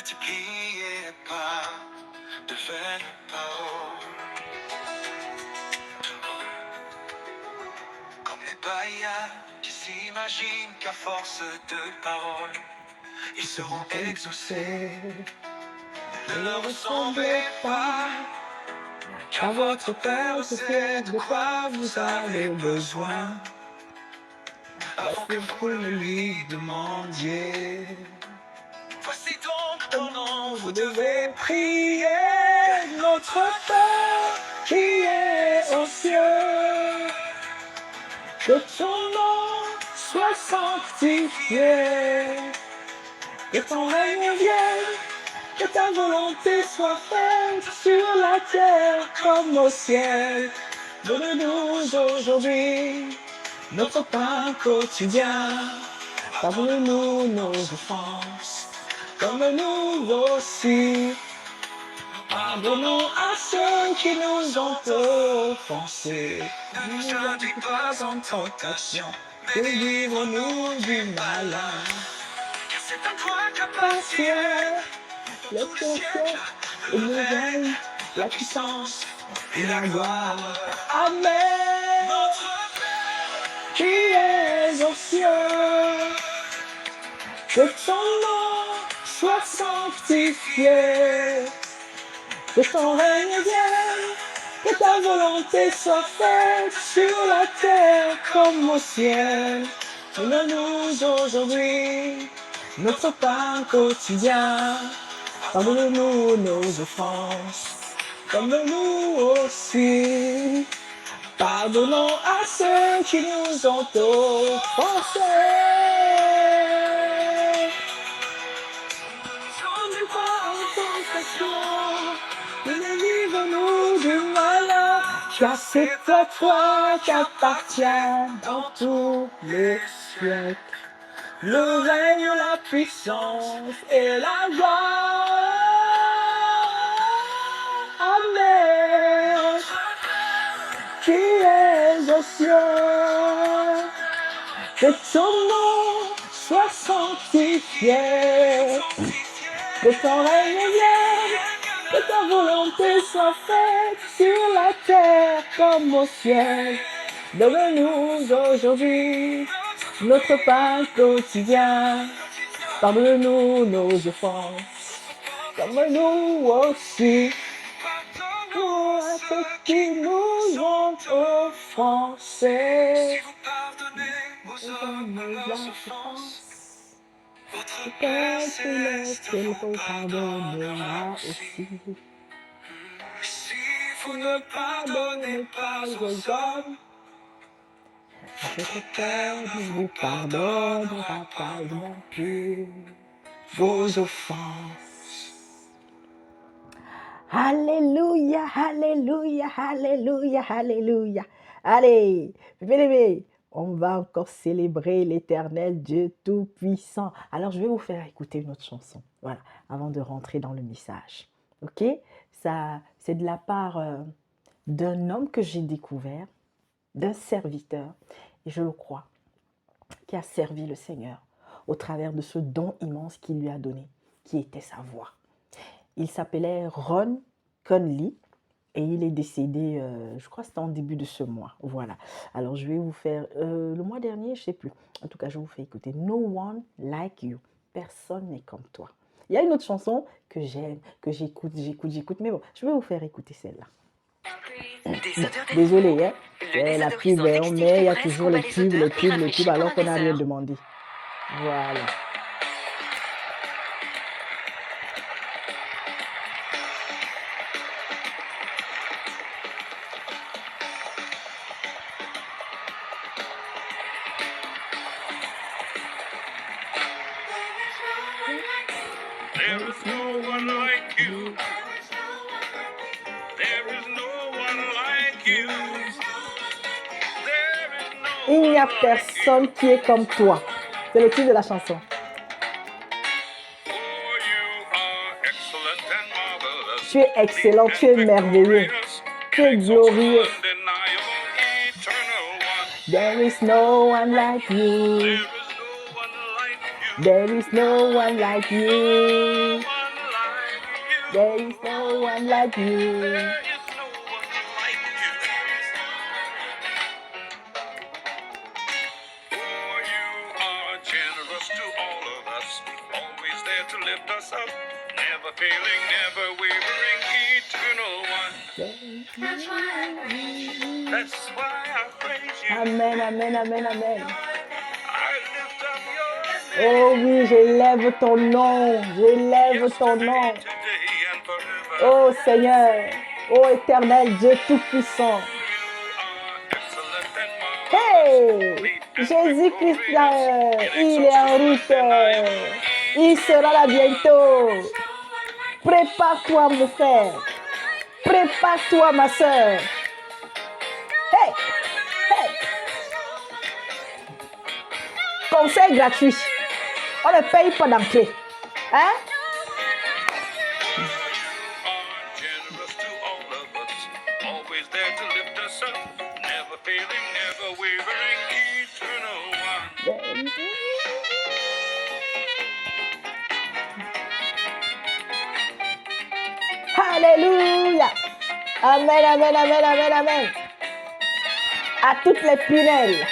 multipliez pas de vaines paroles. Comme les païens qui s'imaginent qu'à force de paroles, ils seront exaucés. Ne leur ressemblez pas, car votre Père sait de quoi vous avez besoin, avant que vous ne lui demandiez. Voici donc comment vous devez prier. Notre Père qui est aux cieux, que ton nom soit sanctifié, que ton règne vienne, que ta volonté soit faite sur la terre comme au ciel. Donne-nous aujourd'hui notre pain quotidien. Pardonne-nous nos offenses, comme nous aussi pardonnons à ceux qui nous ont offensés. Ne nous induis pas en tentation, mais délivre-nous du malin. Car c'est à toi qu'appartient le pouvoir, le règne, la puissance et la gloire. Amen. Notre Père qui es aux cieux, que ton nom soit sanctifié, que ton règne vienne, que ta volonté soit faite sur la terre comme au ciel. Donne-nous aujourd'hui notre pain quotidien. Pardonne-nous nos offenses, comme nous aussi pardonnons à ceux qui nous ont offensés. Ne pas en tentation, délivre-nous du malin, car c'est à toi qu'appartient dans tous les siècles le règne, la puissance et la gloire. Amen. Qui es aux cieux, que ton nom soit sanctifié, que ton règne vienne, que ta volonté soit faite sur la terre comme au ciel. Donne-nous aujourd'hui notre pain quotidien. Pardonne-nous nos offenses, comme nous aussi pardonnons à ceux qui nous ont offensés. Si vous pardonnez aux hommes leurs offenses, votre Père céleste vous pardonnera aussi. Si vous ne pardonnez pas aux hommes, votre Père ne vous pardonnera pas non plus vos offenses. Alléluia, alléluia, alléluia, alléluia. Allez, bébé, on va encore célébrer l'Éternel Dieu Tout-Puissant. Alors, je vais vous faire écouter une autre chanson, voilà, avant de rentrer dans le message. Ok? Ça, c'est de la part d'un homme que j'ai découvert, d'un serviteur, et je le crois, qui a servi le Seigneur au travers de ce don immense qu'il lui a donné, qui était sa voix. Il s'appelait Ron Conley et il est décédé, je crois que c'était en début de ce mois. Voilà. Alors je vais vous faire, le mois dernier, je ne sais plus. En tout cas, je vous fais écouter No One Like You. Personne n'est comme toi. Il y a une autre chanson que j'aime, que j'écoute, mais bon, je vais vous faire écouter celle-là. Désolée, hein. C'est la pub, on met, il y a toujours les pubs, alors qu'on n'a rien demandé. Voilà. There is no one like you. There is no one like you. Il n'y a personne qui est comme toi. C'est le titre de la chanson. Tu es excellent, tu es merveilleux, tu es glorieux. There is no one like you. There is no one like you. There is no one like you. There is no one like you. For you are generous to all of us, always there to lift us up, never failing, never wavering, eternal one. That's why I praise you. Amen, amen, amen, amen. I lift up your Oh oui, j'élève ton nom, j'élève ton nom. yesterday, today, and forever. Oh Seigneur, oh éternel Dieu Tout-Puissant. You are excellent and marvelous. Hey, Jésus-Christ, il est en route. Il sera là bientôt. Prépare-toi, mon frère. Prépare-toi, ma soeur. Hey, hey. Conseil gratuit. On ne paye pas d'entrée. Hein? You are generous to all of us, always there to lift us up, never failing, never wavering, eternal one. Alléluia. Amen, amen, amen, amen, amen. À toutes les prunelles,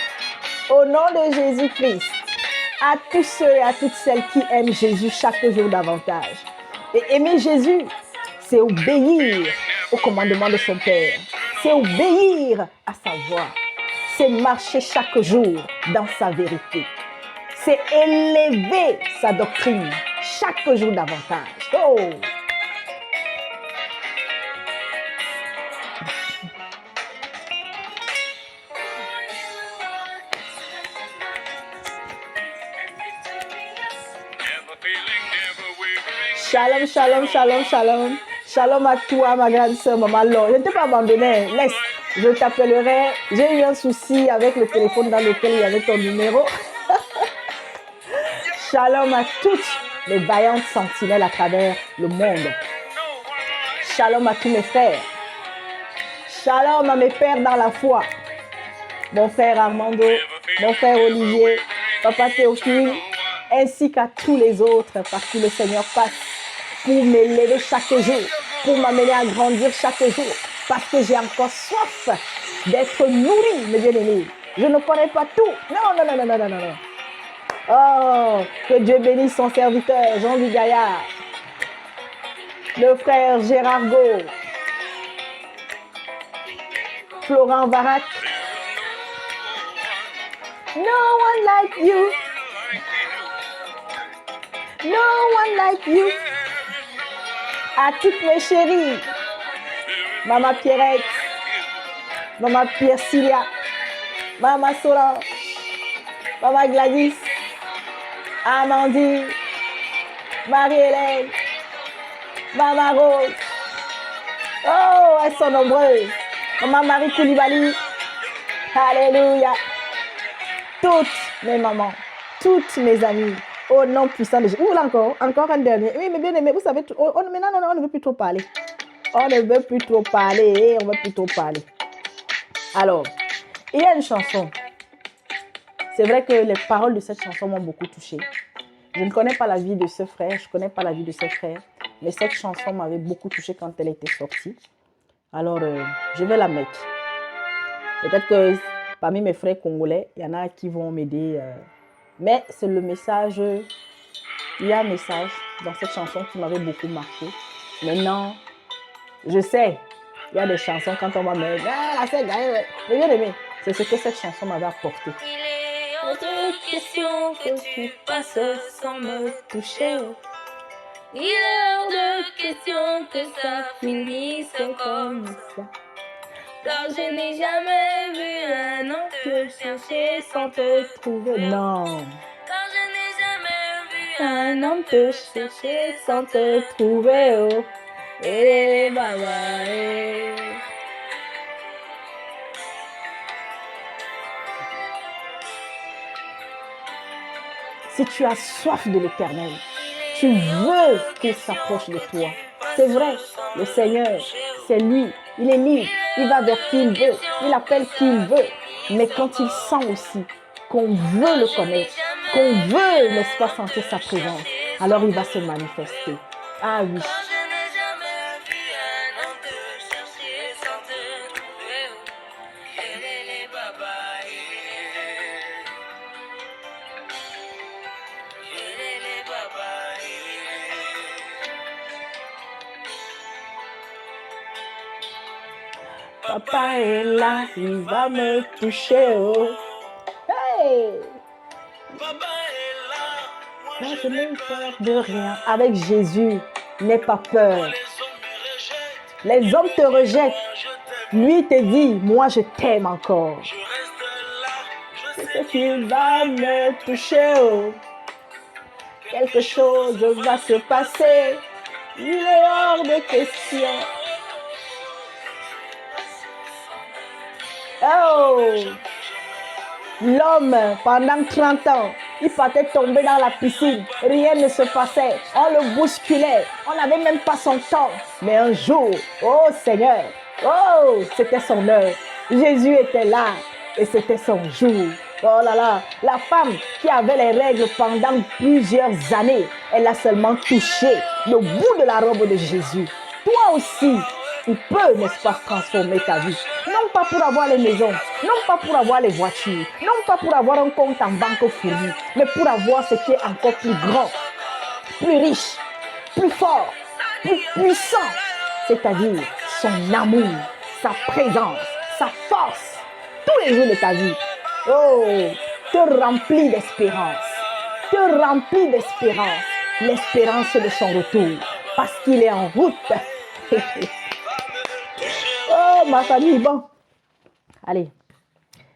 au nom de Jésus-Christ, à tous ceux et à toutes celles qui aiment Jésus chaque jour davantage. Et aimer Jésus, c'est obéir au commandement de son Père. C'est obéir à sa voix. C'est marcher chaque jour dans sa vérité. C'est élever sa doctrine chaque jour davantage. Oh! Never failing, never wavering. Shalom, shalom, shalom, shalom. Shalom à toi, ma grande sœur, maman Laure. Je ne t'ai pas abandonné. Laisse, je t'appellerai. J'ai eu un souci avec le téléphone dans lequel il y avait ton numéro. Shalom à toutes les vaillantes sentinelles à travers le monde. No one like Shalom à tous mes frères. Shalom à mes pères dans la foi. Mon frère Armando, mon frère Olivier, Papa Théophile, ainsi qu'à tous les autres, parce que le Seigneur passe pour m'élever chaque jour, pour m'amener à grandir chaque jour, parce que j'ai encore soif d'être nourri, mes bien-aimés. Je ne connais pas tout. Non, non, non, non, non, non, non. Oh, que Dieu bénisse son serviteur, Jean-Louis Gaillard, le frère Gérard Gault, Florent Varac. No one like you. No one like you. À toutes mes chéries, Maman Pierrette, Maman Pierre-Cilia, Maman Solange, Maman Gladys, Amandine, Marie-Hélène, Maman Rose. Oh, elles sont nombreuses. Maman Marie Koulibaly. Alléluia. Toutes mes mamans, toutes mes amies, au nom puissant de Jésus. Ou là encore un dernier. Oui, mais bien aimé, vous savez, maintenant, on ne veut plus trop parler. On ne veut plus trop parler, on ne veut plus trop parler. Alors, il y a une chanson. C'est vrai que les paroles de cette chanson m'ont beaucoup touchée. Je ne connais pas la vie de ce frère, je ne connais pas la vie de ses frères, mais cette chanson m'avait beaucoup touchée quand elle était sortie. Alors, je vais la mettre. Peut-être que parmi mes frères congolais, il y en a qui vont m'aider. Mais c'est le message, il y a un message dans cette chanson qui m'avait beaucoup marqué. Maintenant, je sais, il y a des chansons quand on va me dire, ah, c'est gagné. Mais bien aimé, c'est ce que cette chanson m'avait apporté. Il est hors de question que tu passes sans me toucher. Il est hors de question que ça finisse comme ça. Car je n'ai jamais vu un homme te chercher sans te trouver. Non. Car je n'ai jamais vu Un homme te chercher sans te trouver. Oh. Eh, baba, eh. Si tu as soif de l'Éternel, tu veux qu'il s'approche de toi. C'est vrai, le Seigneur, c'est lui, il est libre, il va vers qui il veut, il appelle qui il veut. Mais quand il sent aussi qu'on veut le connaître, qu'on veut, n'est-ce pas, sentir sa présence, alors il va se manifester. Ah oui. Car je n'ai Papa est là, il va me toucher. Oh. Hey! Papa est là, moi Moi, je je n'ai n'ai peur peur de rien. Avec Jésus, n'aie pas peur. Les hommes me rejettent. Les hommes te rejettent. Moi je t'aime. Lui te dit, moi je t'aime encore. Je reste là, je Je sais sais qu'il qu'il va va me me toucher. toucher. Oh. Quelque chose va se passer. Il est hors de question. Oh! L'homme, pendant 30 ans, il partait tomber dans la piscine. Rien ne se passait. On le bousculait. On n'avait même pas son temps. Mais un jour, oh Seigneur, oh, c'était son heure. Jésus était là et c'était son jour. Oh là là, la femme qui avait les règles pendant plusieurs années, elle a seulement touché le bout de la robe de Jésus. Toi aussi, il peut, n'est-ce pas, transformer ta vie. Non pas pour avoir les maisons, non pas pour avoir les voitures, non pas pour avoir un compte en banque fourni, mais pour avoir ce qui est encore plus grand, plus riche, plus fort, plus puissant, c'est-à-dire son amour, sa présence, sa force, tous les jours de ta vie. Oh, te remplit d'espérance, te remplit d'espérance, l'espérance de son retour, parce qu'il est en route. Oh, ma famille, bon. Allez,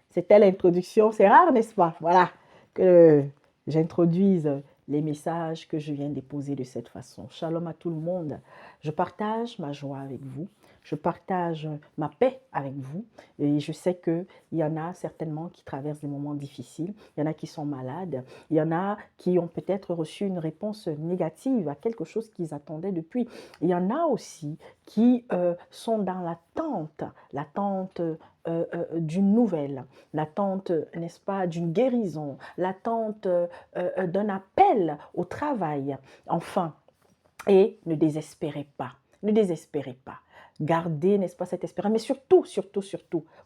c'était l'introduction. C'est rare, n'est-ce pas? Voilà, que j'introduise les messages que je viens déposer de cette façon. Shalom à tout le monde. Je partage ma joie avec vous. Je partage ma paix avec vous. Et je sais qu'il y en a certainement qui traversent des moments difficiles. Il y en a qui sont malades. Il y en a qui ont peut-être reçu une réponse négative à quelque chose qu'ils attendaient depuis. Il y en a aussi qui sont dans l'attente d'une nouvelle, l'attente, n'est-ce pas, d'une guérison, l'attente d'un appel au travail. Enfin, et ne désespérez pas, ne désespérez pas. Gardez, n'est-ce pas, cette espérance, mais surtout,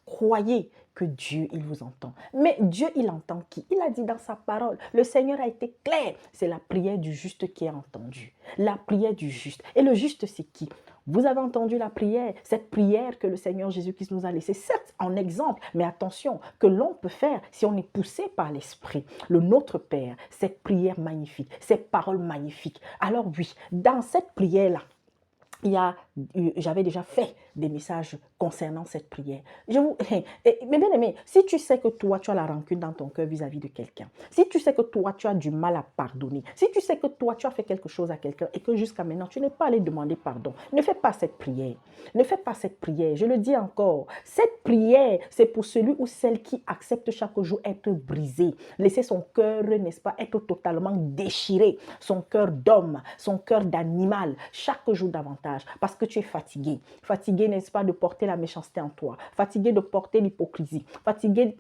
croyez que Dieu, il vous entend. Mais Dieu, il entend qui? Il a dit dans sa parole, le Seigneur a été clair, c'est la prière du juste qui est entendue. La prière du juste. Et le juste, c'est qui? Vous avez entendu la prière, cette prière que le Seigneur Jésus-Christ nous a laissée, certes en exemple, mais attention, que l'on peut faire si on est poussé par l'Esprit. Le Notre Père, cette prière magnifique, cette parole magnifique. Alors oui, dans cette prière-là, j'avais déjà fait des messages concernant cette prière. Mais bien aimé, si tu sais que toi, tu as la rancune dans ton cœur vis-à-vis de quelqu'un, si tu sais que toi, tu as du mal à pardonner, si tu sais que toi, tu as fait quelque chose à quelqu'un et que jusqu'à maintenant, tu n'es pas allé demander pardon, ne fais pas cette prière. Ne fais pas cette prière. Je le dis encore, cette prière, c'est pour celui ou celle qui accepte chaque jour être brisé, laisser son cœur, n'est-ce pas, être totalement déchiré, son cœur d'homme, son cœur d'animal, chaque jour davantage. Parce que tu es fatigué. Fatigué, n'est-ce pas, de porter la méchanceté en toi. Fatigué de porter l'hypocrisie. Fatigué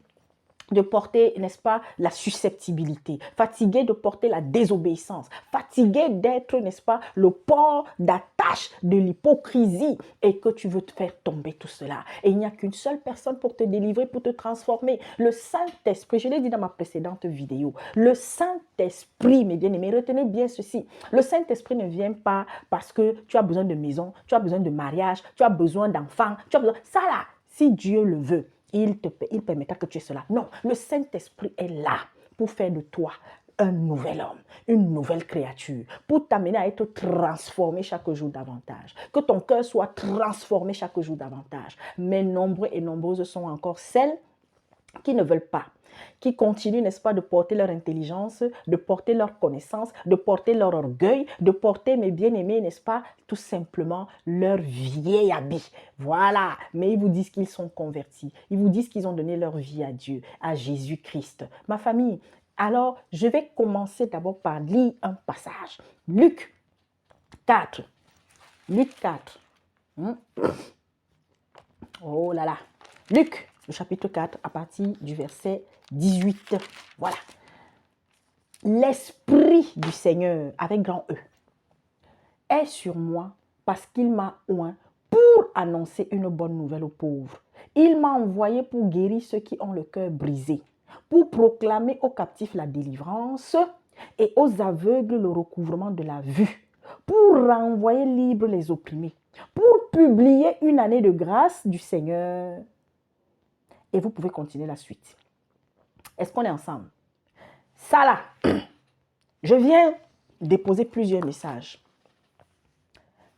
de porter, n'est-ce pas, la susceptibilité. Fatigué de porter la désobéissance. Fatigué d'être, n'est-ce pas, le port d'attache de l'hypocrisie et que tu veux te faire tomber tout cela. Et il n'y a qu'une seule personne pour te délivrer, pour te transformer. Le Saint-Esprit, je l'ai dit dans ma précédente vidéo, le Saint-Esprit, mes bien-aimés, retenez bien ceci. Le Saint-Esprit ne vient pas parce que tu as besoin de maison, tu as besoin de mariage, tu as besoin d'enfants, tu as besoin... Ça là, si Dieu le veut, il permettra que tu aies cela. Non, le Saint-Esprit est là pour faire de toi un nouvel homme, une nouvelle créature, pour t'amener à être transformé chaque jour davantage. Que ton cœur soit transformé chaque jour davantage. Mais nombreux et nombreuses sont encore celles qui ne veulent pas, qui continuent, n'est-ce pas, de porter leur intelligence, de porter leur connaissance, de porter leur orgueil, de porter, mes bien-aimés, n'est-ce pas, tout simplement leur vieil habit. Voilà, mais ils vous disent qu'ils sont convertis, ils vous disent qu'ils ont donné leur vie à Dieu, à Jésus-Christ. Ma famille, alors je vais commencer d'abord par lire un passage. Luc 4. Luc 4. Oh là là. Luc, le chapitre 4, à partir du verset 18. Voilà. L'Esprit du Seigneur, avec grand E, est sur moi parce qu'il m'a oint pour annoncer une bonne nouvelle aux pauvres. Il m'a envoyé pour guérir ceux qui ont le cœur brisé, pour proclamer aux captifs la délivrance et aux aveugles le recouvrement de la vue, pour renvoyer libres les opprimés, pour publier une année de grâce du Seigneur. Et vous pouvez continuer la suite. Est-ce qu'on est ensemble? Ça là, je viens déposer plusieurs messages.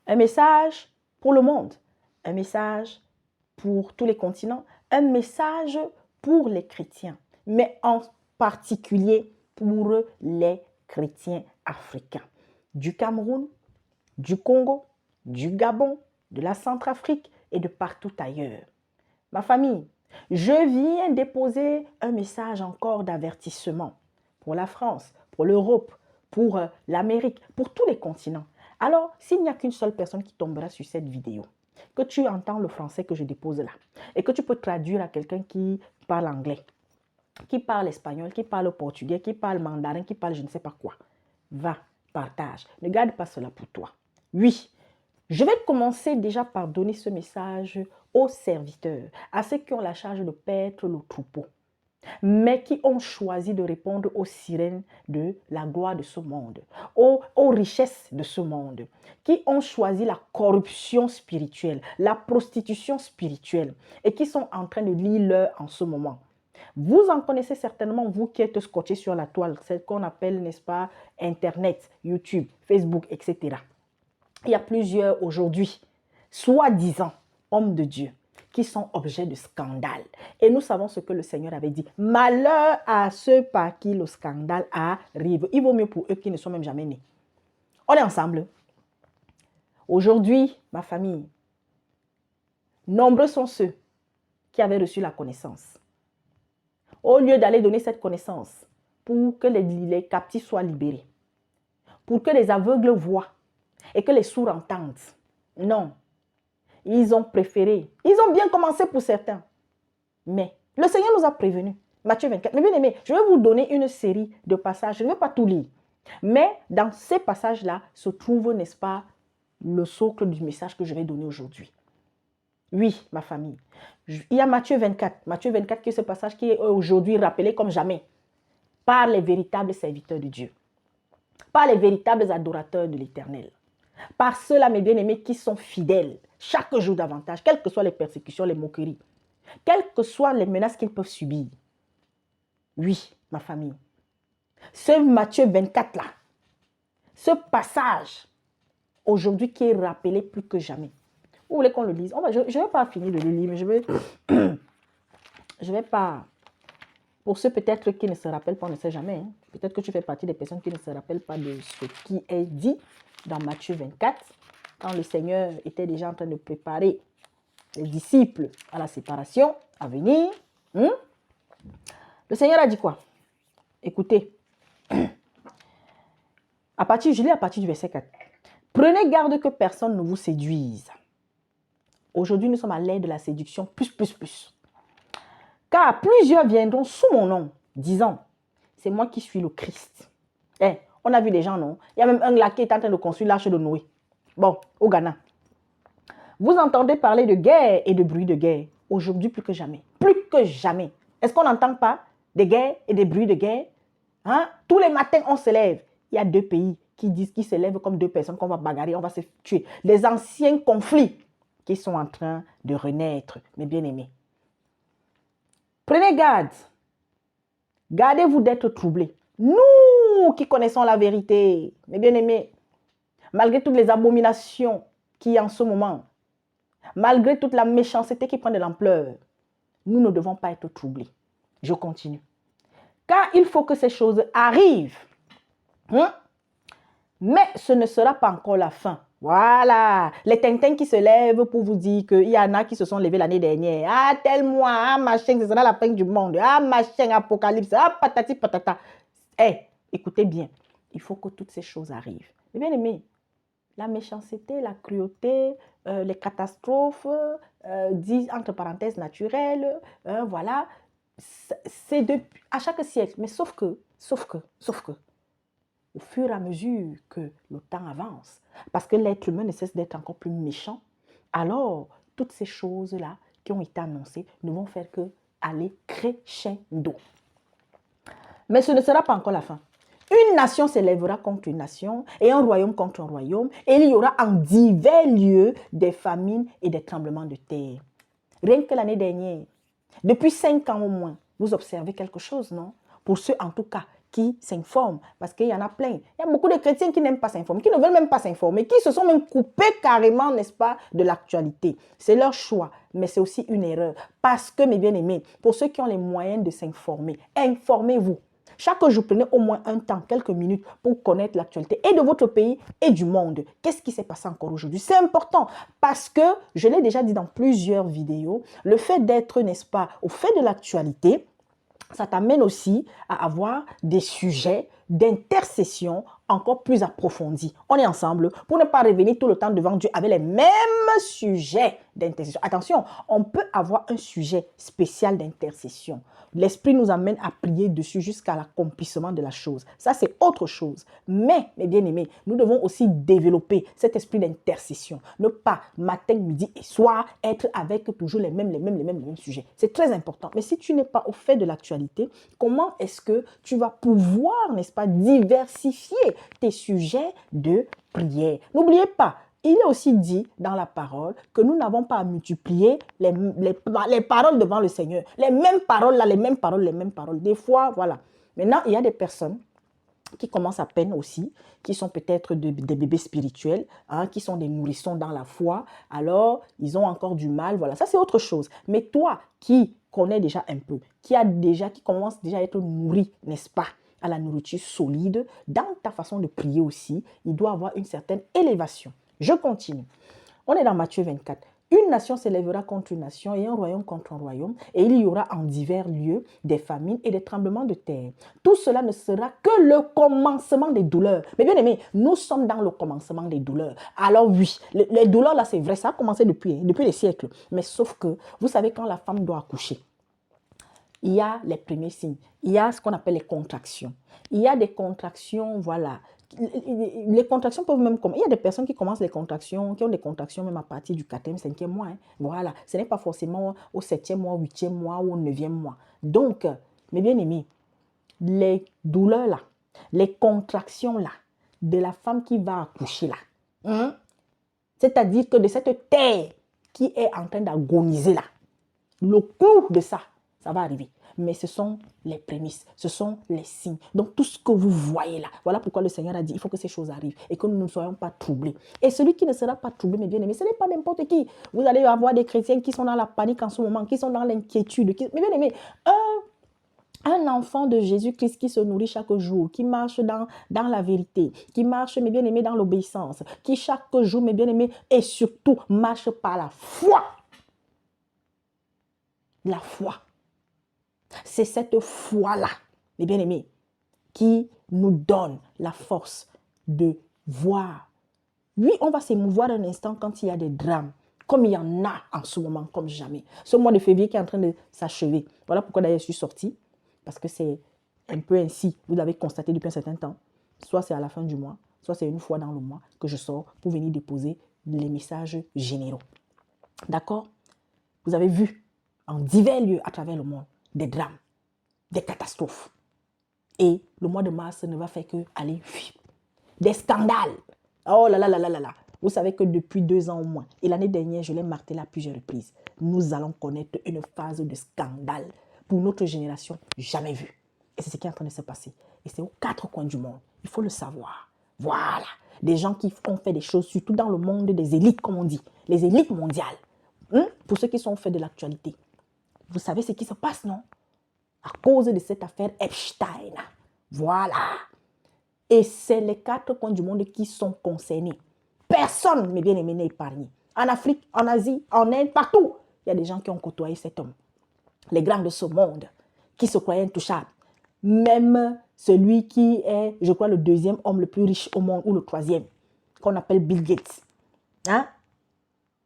Un message pour le monde, un message pour tous les continents, un message pour les chrétiens, mais en particulier pour les chrétiens africains. Du Cameroun, du Congo, du Gabon, de la Centrafrique et de partout ailleurs. Ma famille, je viens déposer un message encore d'avertissement pour la France, pour l'Europe, pour l'Amérique, pour tous les continents. Alors, s'il n'y a qu'une seule personne qui tombera sur cette vidéo, que tu entends le français que je dépose là, et que tu peux traduire à quelqu'un qui parle anglais, qui parle espagnol, qui parle portugais, qui parle mandarin, qui parle je ne sais pas quoi, va, partage. Ne garde pas cela pour toi. Oui, je vais commencer déjà par donner ce message aux serviteurs, à ceux qui ont la charge de paître le troupeau, mais qui ont choisi de répondre aux sirènes de la gloire de ce monde, aux richesses de ce monde, qui ont choisi la corruption spirituelle, la prostitution spirituelle, et qui sont en train de lire l'heure en ce moment. Vous en connaissez certainement, vous qui êtes scotchés sur la toile, celle qu'on appelle, n'est-ce pas, Internet, YouTube, Facebook, etc. Il y a plusieurs aujourd'hui, soi-disant hommes de Dieu, qui sont objets de scandale. Et nous savons ce que le Seigneur avait dit. Malheur à ceux par qui le scandale arrive. Il vaut mieux pour eux qui ne sont même jamais nés. On est ensemble. Aujourd'hui, ma famille, nombreux sont ceux qui avaient reçu la connaissance. Au lieu d'aller donner cette connaissance pour que les captifs soient libérés, pour que les aveugles voient et que les sourds entendent. Non. Ils ont préféré. Ils ont bien commencé pour certains. Mais le Seigneur nous a prévenus. Matthieu 24. Mais bien aimé, je vais vous donner une série de passages. Je ne vais pas tout lire. Mais dans ces passages-là se trouve, n'est-ce pas, le socle du message que je vais donner aujourd'hui. Oui, ma famille. Il y a Matthieu 24. Matthieu 24 qui est ce passage qui est aujourd'hui rappelé comme jamais par les véritables serviteurs de Dieu, par les véritables adorateurs de l'Éternel, par ceux-là, mes bien-aimés, qui sont fidèles chaque jour davantage, quelles que soient les persécutions, les moqueries, quelles que soient les menaces qu'ils peuvent subir. Oui, ma famille. Ce Matthieu 24-là, ce passage, aujourd'hui, qui est rappelé plus que jamais. Vous voulez qu'on le lise? Je ne vais pas finir de le lire, mais je vais pas... Pour ceux peut-être qui ne se rappellent pas, on ne sait jamais. Hein. Peut-être que tu fais partie des personnes qui ne se rappellent pas de ce qui est dit dans Matthieu 24, quand le Seigneur était déjà en train de préparer les disciples à la séparation, à venir. Le Seigneur a dit quoi? Écoutez, je lis à partir du verset 4. Prenez garde que personne ne vous séduise. Aujourd'hui, nous sommes à l'ère de la séduction, plus. Car plusieurs viendront sous mon nom, disant, c'est moi qui suis le Christ. On a vu des gens, non? Il y a même un là qui est en train de construire l'arche de Noé. Bon, au Ghana. Vous entendez parler de guerre et de bruit de guerre. Aujourd'hui, plus que jamais. Plus que jamais. Est-ce qu'on n'entend pas des guerres et des bruits de guerre? Hein? Tous les matins, on se lève. Il y a deux pays qui se lèvent comme deux personnes qu'on va bagarrer, on va se tuer. Les anciens conflits qui sont en train de renaître, mes bien-aimés. Prenez garde. Gardez-vous d'être troublés. Nous qui connaissons la vérité, mes bien-aimés, malgré toutes les abominations qu'il y a en ce moment, malgré toute la méchanceté qui prend de l'ampleur, nous ne devons pas être troublés. Je continue. Car il faut que ces choses arrivent. Mais ce ne sera pas encore la fin. Voilà, les tintins qui se lèvent pour vous dire qu'il y en a qui se sont levés l'année dernière. Ah, tel mois, ah, machin, ce sera la fin du monde. Ah, machin, apocalypse, ah, patati, patata. Écoutez bien, il faut que toutes ces choses arrivent. Mais bien aimé, la méchanceté, la cruauté, les catastrophes, dit entre parenthèses naturelles, voilà, c'est à chaque siècle. Mais sauf que, au fur et à mesure que le temps avance, parce que l'être humain ne cesse d'être encore plus méchant, alors toutes ces choses-là qui ont été annoncées ne vont faire que aller crescendo. Mais ce ne sera pas encore la fin. Une nation s'élèvera contre une nation et un royaume contre un royaume, et il y aura en divers lieux des famines et des tremblements de terre. Rien que l'année dernière, depuis 5 ans au moins, vous observez quelque chose, non? Pour ceux en tout cas qui s'informent, parce qu'il y en a plein. Il y a beaucoup de chrétiens qui n'aiment pas s'informer, qui ne veulent même pas s'informer, qui se sont même coupés carrément, n'est-ce pas, de l'actualité. C'est leur choix, mais c'est aussi une erreur. Parce que, mes bien-aimés, pour ceux qui ont les moyens de s'informer, informez-vous. Chaque jour, prenez au moins un temps, quelques minutes pour connaître l'actualité et de votre pays et du monde. Qu'est-ce qui s'est passé encore aujourd'hui? C'est important parce que, je l'ai déjà dit dans plusieurs vidéos, le fait d'être, n'est-ce pas, au fait de l'actualité, ça t'amène aussi à avoir des sujets d'intercession encore plus approfondis. On est ensemble pour ne pas revenir tout le temps devant Dieu avec les mêmes sujets d'intercession. Attention, on peut avoir un sujet spécial d'intercession. L'Esprit nous amène à prier dessus jusqu'à l'accomplissement de la chose. Ça, c'est autre chose. Mais, mes bien-aimés, nous devons aussi développer cet esprit d'intercession. Ne pas, matin, midi et soir, être avec toujours les mêmes sujets. C'est très important. Mais si tu n'es pas au fait de l'actualité, comment est-ce que tu vas pouvoir, n'est-ce pas, diversifier tes sujets de prière? N'oubliez pas, il est aussi dit dans la parole que nous n'avons pas à multiplier les paroles devant le Seigneur. Les mêmes paroles là, les mêmes paroles. Des fois, voilà. Maintenant, il y a des personnes qui commencent à peine aussi, qui sont peut-être des bébés spirituels, hein, qui sont des nourrissons dans la foi. Alors, ils ont encore du mal. Voilà, ça c'est autre chose. Mais toi qui connais déjà un peu, qui commence déjà à être nourri, n'est-ce pas, à la nourriture solide, dans ta façon de prier aussi, il doit avoir une certaine élévation. Je continue. On est dans Matthieu 24. Une nation s'élèvera contre une nation et un royaume contre un royaume, et il y aura en divers lieux des famines et des tremblements de terre. Tout cela ne sera que le commencement des douleurs. Mais bien aimé, nous sommes dans le commencement des douleurs. Alors oui, les douleurs là, c'est vrai, ça a commencé depuis des siècles. Mais sauf que, vous savez, quand la femme doit accoucher, il y a les premiers signes. Il y a ce qu'on appelle les contractions. Il y a des contractions, voilà. Les contractions peuvent même commencer. Il y a des personnes qui commencent les contractions, qui ont des contractions même à partir du 4e, 5e mois. Hein. Voilà. Ce n'est pas forcément au 7e mois, 8e mois ou au 9e mois. Donc, mes bien-aimés, les douleurs là, les contractions là, de la femme qui va accoucher là, hein, c'est-à-dire que de cette terre qui est en train d'agoniser là, le cours de ça va arriver. Mais ce sont les prémices, ce sont les signes. Donc tout ce que vous voyez là, voilà pourquoi le Seigneur a dit, il faut que ces choses arrivent et que nous ne soyons pas troublés. Et celui qui ne sera pas troublé, mes bien-aimés, ce n'est pas n'importe qui. Vous allez avoir des chrétiens qui sont dans la panique en ce moment, qui sont dans l'inquiétude. Mes bien-aimés, un enfant de Jésus-Christ qui se nourrit chaque jour, qui marche dans la vérité, qui marche, mes bien-aimés, dans l'obéissance, qui chaque jour, mes bien-aimés, et surtout marche par la foi. La foi. C'est cette foi-là, mes bien-aimés, qui nous donne la force de voir. Oui, on va s'émouvoir un instant quand il y a des drames, comme il y en a en ce moment, comme jamais. Ce mois de février qui est en train de s'achever. Voilà pourquoi d'ailleurs je suis sortie, parce que c'est un peu ainsi, vous l'avez constaté depuis un certain temps. Soit c'est à la fin du mois, soit c'est une fois dans le mois que je sors pour venir déposer les messages généraux. D'accord? Vous avez vu en divers lieux à travers le monde des drames, des catastrophes. Et le mois de mars ne va faire que aller vite. Des scandales. Oh là là là là là là. Vous savez que depuis 2 ans au moins, et l'année dernière, je l'ai martelé à plusieurs reprises, nous allons connaître une phase de scandale pour notre génération jamais vue. Et c'est ce qui est en train de se passer. Et c'est aux 4 coins du monde. Il faut le savoir. Voilà. Des gens qui ont fait des choses, surtout dans le monde des élites, comme on dit. Les élites mondiales. Pour ceux qui sont faits de l'actualité. Vous savez ce qui se passe, non? À cause de cette affaire Epstein. Voilà. Et c'est les 4 coins du monde qui sont concernés. Personne, mes bien-aimés, n'est épargné. En Afrique, en Asie, en Inde, partout. Il y a des gens qui ont côtoyé cet homme. Les grands de ce monde, qui se croyaient intouchables. Même celui qui est, je crois, le 2e homme le plus riche au monde, ou le 3e, qu'on appelle Bill Gates. Hein?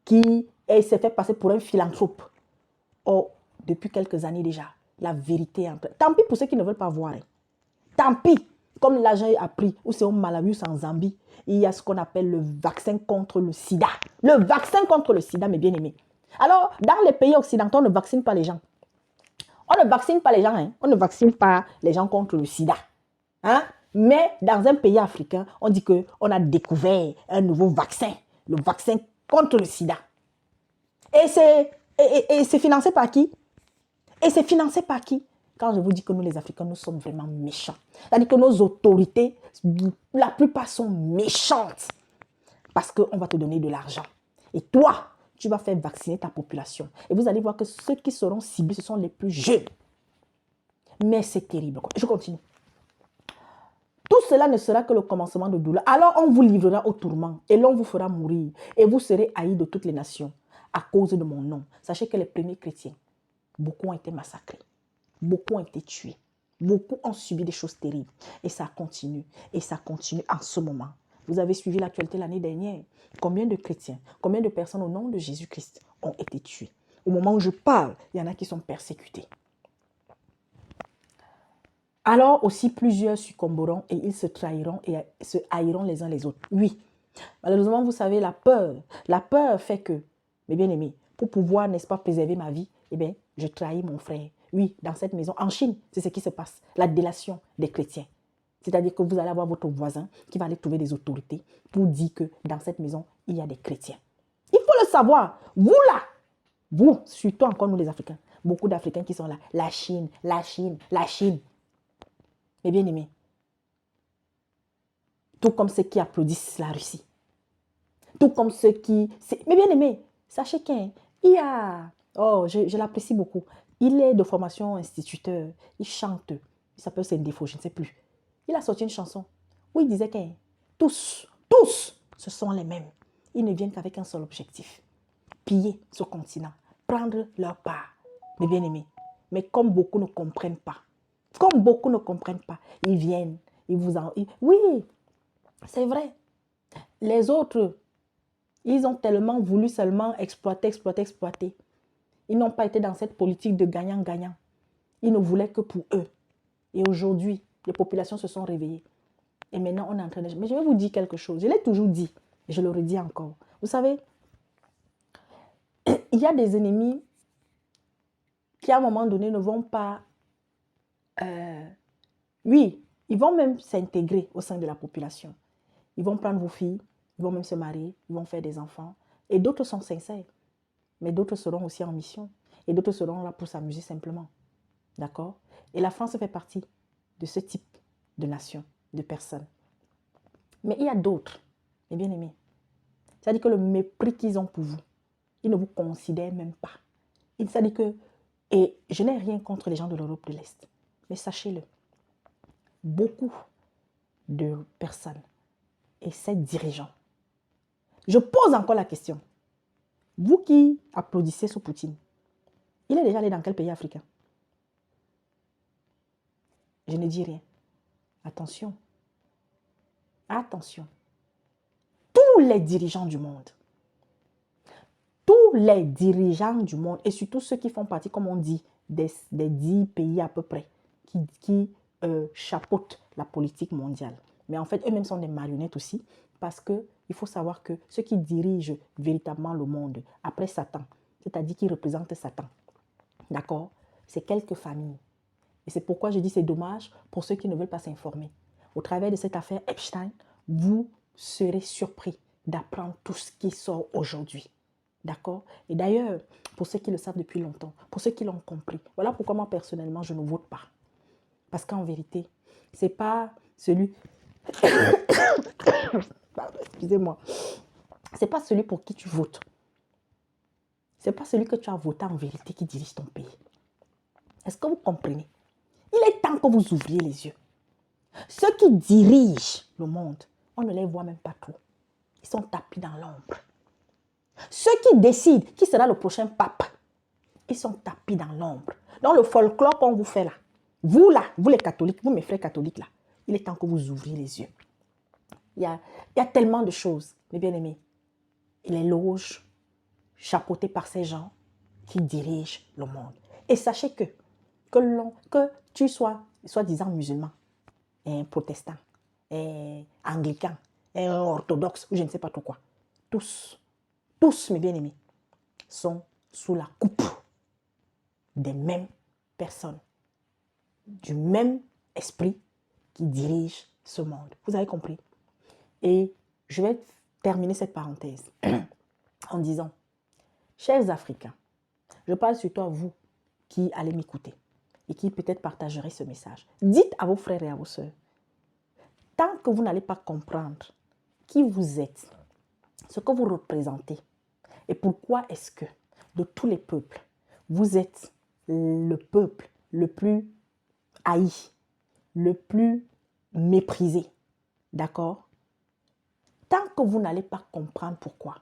Qui s'est fait passer pour un philanthrope. Oh, depuis quelques années déjà, la vérité est en train. Tant pis pour ceux qui ne veulent pas voir. Hein. Tant pis, comme l'argent est appris, ou c'est au Malawi ou c'est en Zambie, il y a ce qu'on appelle le vaccin contre le sida. Le vaccin contre le sida, mes bien-aimés. Alors, dans les pays occidentaux, on ne vaccine pas les gens. On ne vaccine pas les gens, hein. On ne vaccine pas les gens contre le sida. Hein? Mais dans un pays africain, on dit qu'on a découvert un nouveau vaccin, le vaccin contre le sida. Et c'est financé par qui? Et c'est financé par qui? Quand je vous dis que nous, les Africains, nous sommes vraiment méchants. C'est-à-dire que nos autorités, la plupart sont méchantes. Parce qu'on va te donner de l'argent. Et toi, tu vas faire vacciner ta population. Et vous allez voir que ceux qui seront ciblés, ce sont les plus jeunes. Mais c'est terrible. Je continue. Tout cela ne sera que le commencement de douleur. Alors on vous livrera au tourment et l'on vous fera mourir. Et vous serez haïs de toutes les nations à cause de mon nom. Sachez que les premiers chrétiens, beaucoup ont été massacrés. Beaucoup ont été tués. Beaucoup ont subi des choses terribles. Et ça continue. Et ça continue en ce moment. Vous avez suivi l'actualité l'année dernière. Combien de chrétiens, combien de personnes au nom de Jésus-Christ ont été tuées? Au moment où je parle, il y en a qui sont persécutés. Alors aussi plusieurs succomberont et ils se trahiront et se haïront les uns les autres. Oui, malheureusement, vous savez, la peur fait que, mes bien-aimés, pour pouvoir, n'est-ce pas, préserver ma vie, eh bien, je trahis mon frère. Oui, dans cette maison, en Chine, c'est ce qui se passe, la délation des chrétiens. C'est-à-dire que vous allez avoir votre voisin qui va aller trouver des autorités pour dire que dans cette maison, il y a des chrétiens. Il faut le savoir. Vous là, vous, surtout encore nous les Africains, beaucoup d'Africains qui sont là, la Chine, la Chine, la Chine. Mes bien-aimés, tout comme ceux qui applaudissent la Russie, tout comme ceux qui... Mes bien-aimés, sachez qu'il y a... Oh, je l'apprécie beaucoup. Il est de formation instituteur, il chante, il s'appelle Sendefo, je ne sais plus. Il a sorti une chanson où il disait que tous, ce sont les mêmes. Ils ne viennent qu'avec un seul objectif. Piller ce continent, prendre leur part. Mes bien-aimés. Mais comme beaucoup ne comprennent pas, ils viennent, ils vous en... Oui, c'est vrai. Les autres, ils ont tellement voulu seulement exploiter. Ils n'ont pas été dans cette politique de gagnant-gagnant. Ils ne voulaient que pour eux. Et aujourd'hui, les populations se sont réveillées. Et maintenant, on est en train de... Mais je vais vous dire quelque chose. Je l'ai toujours dit. Et je le redis encore. Vous savez, il y a des ennemis qui, à un moment donné, ne vont pas... Oui, ils vont même s'intégrer au sein de la population. Ils vont prendre vos filles, ils vont même se marier, ils vont faire des enfants. Et d'autres sont sincères. Mais d'autres seront aussi en mission. Et d'autres seront là pour s'amuser simplement. D'accord? Et la France fait partie de ce type de nation, de personnes. Mais il y a d'autres, mes bien-aimés. C'est-à-dire que le mépris qu'ils ont pour vous, ils ne vous considèrent même pas. C'est-à-dire que, et je n'ai rien contre les gens de l'Europe de l'Est, mais sachez-le, beaucoup de personnes et ces dirigeants. Je pose encore la question. Vous qui applaudissez sous Poutine, il est déjà allé dans quel pays africain? Je ne dis rien. Attention. Attention. Tous les dirigeants du monde, et surtout ceux qui font partie, comme on dit, des 10 pays à peu près, qui chapeautent la politique mondiale. Mais en fait, eux-mêmes sont des marionnettes aussi, parce qu'il faut savoir que ceux qui dirigent véritablement le monde, après Satan, c'est-à-dire qui représentent Satan, d'accord, c'est quelques familles. Et c'est pourquoi je dis c'est dommage pour ceux qui ne veulent pas s'informer. Au travers de cette affaire Epstein, vous serez surpris d'apprendre tout ce qui sort aujourd'hui. D'accord? Et d'ailleurs, pour ceux qui le savent depuis longtemps, pour ceux qui l'ont compris, voilà pourquoi moi personnellement, je ne vote pas. Parce qu'en vérité, ce n'est pas celui... Excusez-moi. Ce n'est pas celui pour qui tu votes. Ce n'est pas celui que tu as voté en vérité qui dirige ton pays. Est-ce que vous comprenez? Il est temps que vous ouvriez les yeux. Ceux qui dirigent le monde, on ne les voit même pas trop. Ils sont tapis dans l'ombre. Ceux qui décident qui sera le prochain pape, ils sont tapis dans l'ombre. Dans le folklore qu'on vous fait là, vous les catholiques, vous mes frères catholiques là, il est temps que vous ouvriez les yeux. Il y a tellement de choses, mes bien-aimés. Et les loges chapeautées par ces gens qui dirigent le monde. Et sachez que tu sois soi-disant musulman, protestant, anglican, orthodoxe, ou je ne sais pas trop quoi. Tous, mes bien-aimés, sont sous la coupe des mêmes personnes, du même esprit qui dirige ce monde. Vous avez compris? Et je vais terminer cette parenthèse en disant, chers Africains, je parle surtout à vous qui allez m'écouter et qui peut-être partagerez ce message. Dites à vos frères et à vos sœurs, tant que vous n'allez pas comprendre qui vous êtes, ce que vous représentez et pourquoi est-ce que de tous les peuples, vous êtes le peuple le plus haï, le plus méprisé, d'accord? Tant que vous n'allez pas comprendre pourquoi,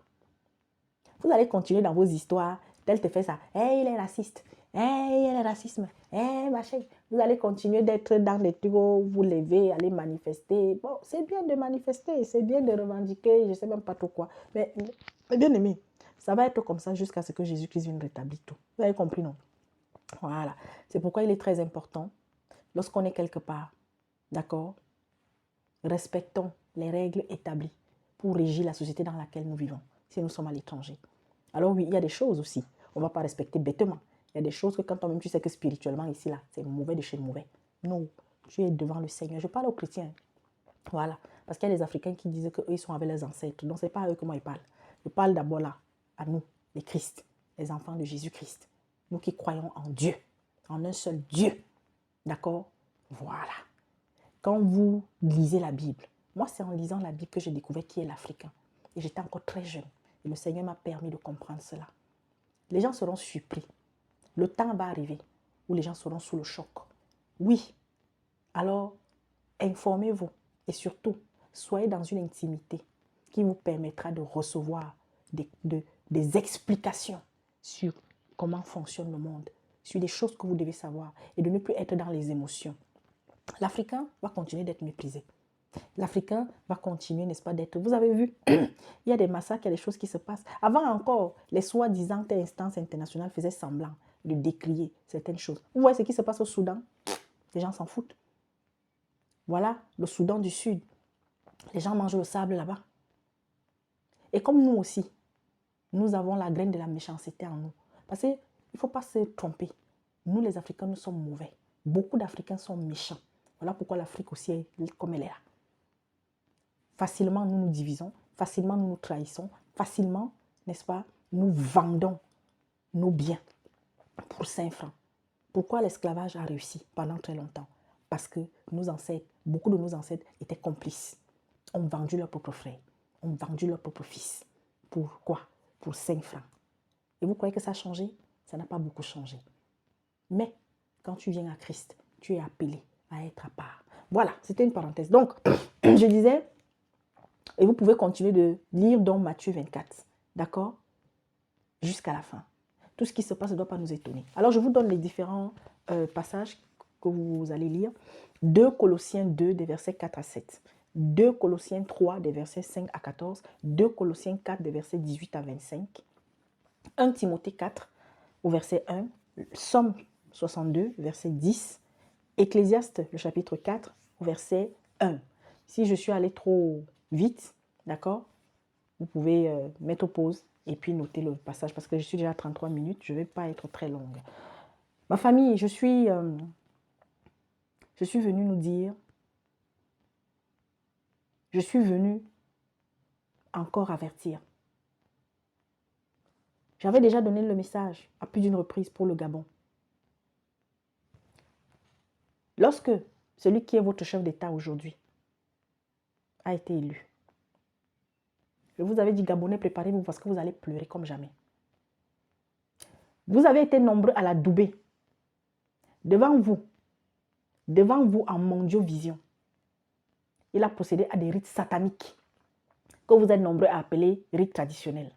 vous allez continuer dans vos histoires, tel te fait ça, hey, il est raciste, hey, il y a le racisme, hey, machin. Vous allez continuer d'être dans les trucs, vous levez, aller manifester. Bon, c'est bien de manifester, c'est bien de revendiquer, je ne sais même pas trop quoi. Mais bien aimé, ça va être comme ça jusqu'à ce que Jésus-Christ vienne rétablir tout. Vous avez compris, non? Voilà. C'est pourquoi il est très important, lorsqu'on est quelque part, d'accord, respectons les règles établies pour régir la société dans laquelle nous vivons, si nous sommes à l'étranger. Alors oui, il y a des choses aussi, on ne va pas respecter bêtement. Il y a des choses que quand toi-même tu sais que spirituellement ici, là, c'est mauvais de chez mauvais. Non, tu es devant le Seigneur. Je parle aux chrétiens. Voilà. Parce qu'il y a des Africains qui disent qu'eux, ils sont avec leurs ancêtres. Donc, ce n'est pas à eux comment ils parlent. Je parle d'abord là, à nous, les Christ, les enfants de Jésus-Christ. Nous qui croyons en Dieu, en un seul Dieu. D'accord? Voilà. Quand vous lisez la Bible, moi, c'est en lisant la Bible que j'ai découvert qui est l'Africain. Et j'étais encore très jeune. Et le Seigneur m'a permis de comprendre cela. Les gens seront surpris. Le temps va arriver où les gens seront sous le choc. Oui. Alors, informez-vous. Et surtout, soyez dans une intimité qui vous permettra de recevoir des explications sur comment fonctionne le monde, sur des choses que vous devez savoir et de ne plus être dans les émotions. L'Africain va continuer d'être méprisé. L'Africain va continuer, n'est-ce pas, d'être... Vous avez vu, il y a des massacres, il y a des choses qui se passent. Avant encore, les soi-disant instances internationales faisaient semblant de décrier certaines choses. Vous voyez ce qui se passe au Soudan? Les gens s'en foutent. Voilà, le Soudan du Sud. Les gens mangent le sable là-bas. Et comme nous aussi, nous avons la graine de la méchanceté en nous. Parce qu'il ne faut pas se tromper. Nous, les Africains, nous sommes mauvais. Beaucoup d'Africains sont méchants. Voilà pourquoi l'Afrique aussi est comme elle est là. Facilement, nous nous divisons. Facilement, nous nous trahissons. Facilement, n'est-ce pas, nous vendons nos biens pour 5 francs. Pourquoi l'esclavage a réussi pendant très longtemps? Parce que nos ancêtres, beaucoup de nos ancêtres étaient complices. Ont vendu leurs propres frères, ont vendu leurs propres fils. Pour quoi? Pour 5 francs. Et vous croyez que ça a changé? Ça n'a pas beaucoup changé. Mais quand tu viens à Christ, tu es appelé à être à part. Voilà, c'était une parenthèse. Donc, je disais, et vous pouvez continuer de lire dans Matthieu 24, d'accord? Jusqu'à la fin. Tout ce qui se passe ne doit pas nous étonner. Alors, je vous donne les différents passages que vous allez lire. 2 Colossiens 2, des versets 4 à 7. 2 Colossiens 3, des versets 5 à 14. 2 Colossiens 4, des versets 18 à 25. 1 Timothée 4, au verset 1. Somme 62, verset 10. Ecclésiaste, le chapitre 4, au verset 1. Si je suis allé trop vite, d'accord, vous pouvez mettre pause et puis noter le passage parce que je suis déjà à 33 minutes, je ne vais pas être très longue. Ma famille, je suis venue nous dire, je suis venue encore avertir. J'avais déjà donné le message à plus d'une reprise pour le Gabon. Lorsque celui qui est votre chef d'État aujourd'hui a été élu, je vous avais dit, Gabonais, préparez-vous parce que vous allez pleurer comme jamais. Vous avez été nombreux à la douber. Devant vous en mondiovision, il a procédé à des rites sataniques que vous êtes nombreux à appeler rites traditionnels.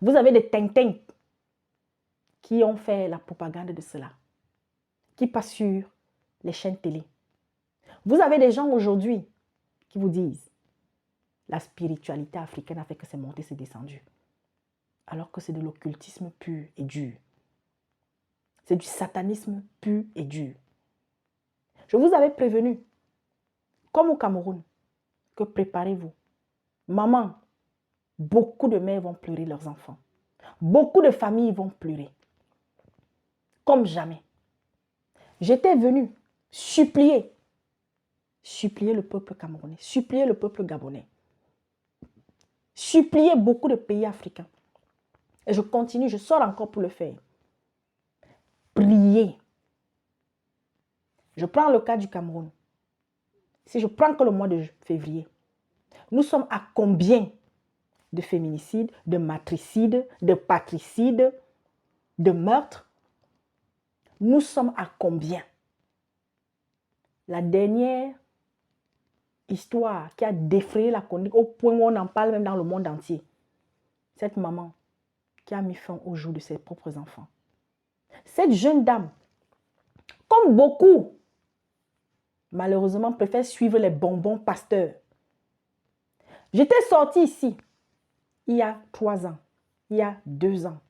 Vous avez des tintins qui ont fait la propagande de cela, qui passent sur les chaînes télé. Vous avez des gens aujourd'hui qui vous disent la spiritualité africaine a fait que c'est monté, c'est descendu. Alors que c'est de l'occultisme pur et dur. C'est du satanisme pur et dur. Je vous avais prévenu, comme au Cameroun, que préparez-vous. Maman, beaucoup de mères vont pleurer leurs enfants. Beaucoup de familles vont pleurer. Comme jamais. J'étais venue supplier suppliez le peuple camerounais, suppliez le peuple gabonais, suppliez beaucoup de pays africains. Et je continue, je sors encore pour le faire. Priez. Je prends le cas du Cameroun. Si je prends que le mois de février, nous sommes à combien de féminicides, de matricides, de patricides, de meurtres? Nous sommes à combien? La dernière histoire qui a défrayé la chronique au point où on en parle même dans le monde entier. Cette maman qui a mis fin au jour de ses propres enfants. Cette jeune dame, comme beaucoup, malheureusement, préfère suivre les bonbons pasteurs. J'étais sortie ici il y a 3 ans, il y a 2 ans.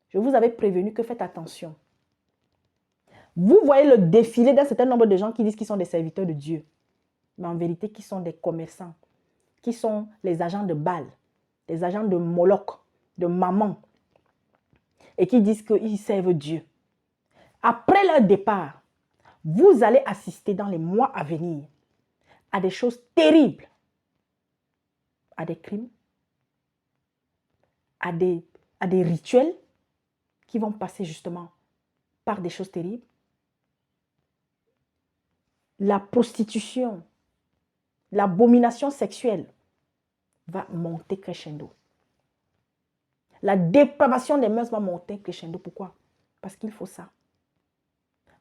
Je vous avais prévenu que faites attention. Vous voyez le défilé d'un certain nombre de gens qui disent qu'ils sont des serviteurs de Dieu, mais en vérité qui sont des commerçants, qui sont les agents de Baal, les agents de Moloch, de Maman, et qui disent qu'ils servent Dieu. Après leur départ, vous allez assister dans les mois à venir à des choses terribles, à des crimes, à des rituels qui vont passer justement par des choses terribles. La prostitution, l'abomination sexuelle va monter crescendo. La dépravation des mœurs va monter crescendo. Pourquoi? Parce qu'il faut ça.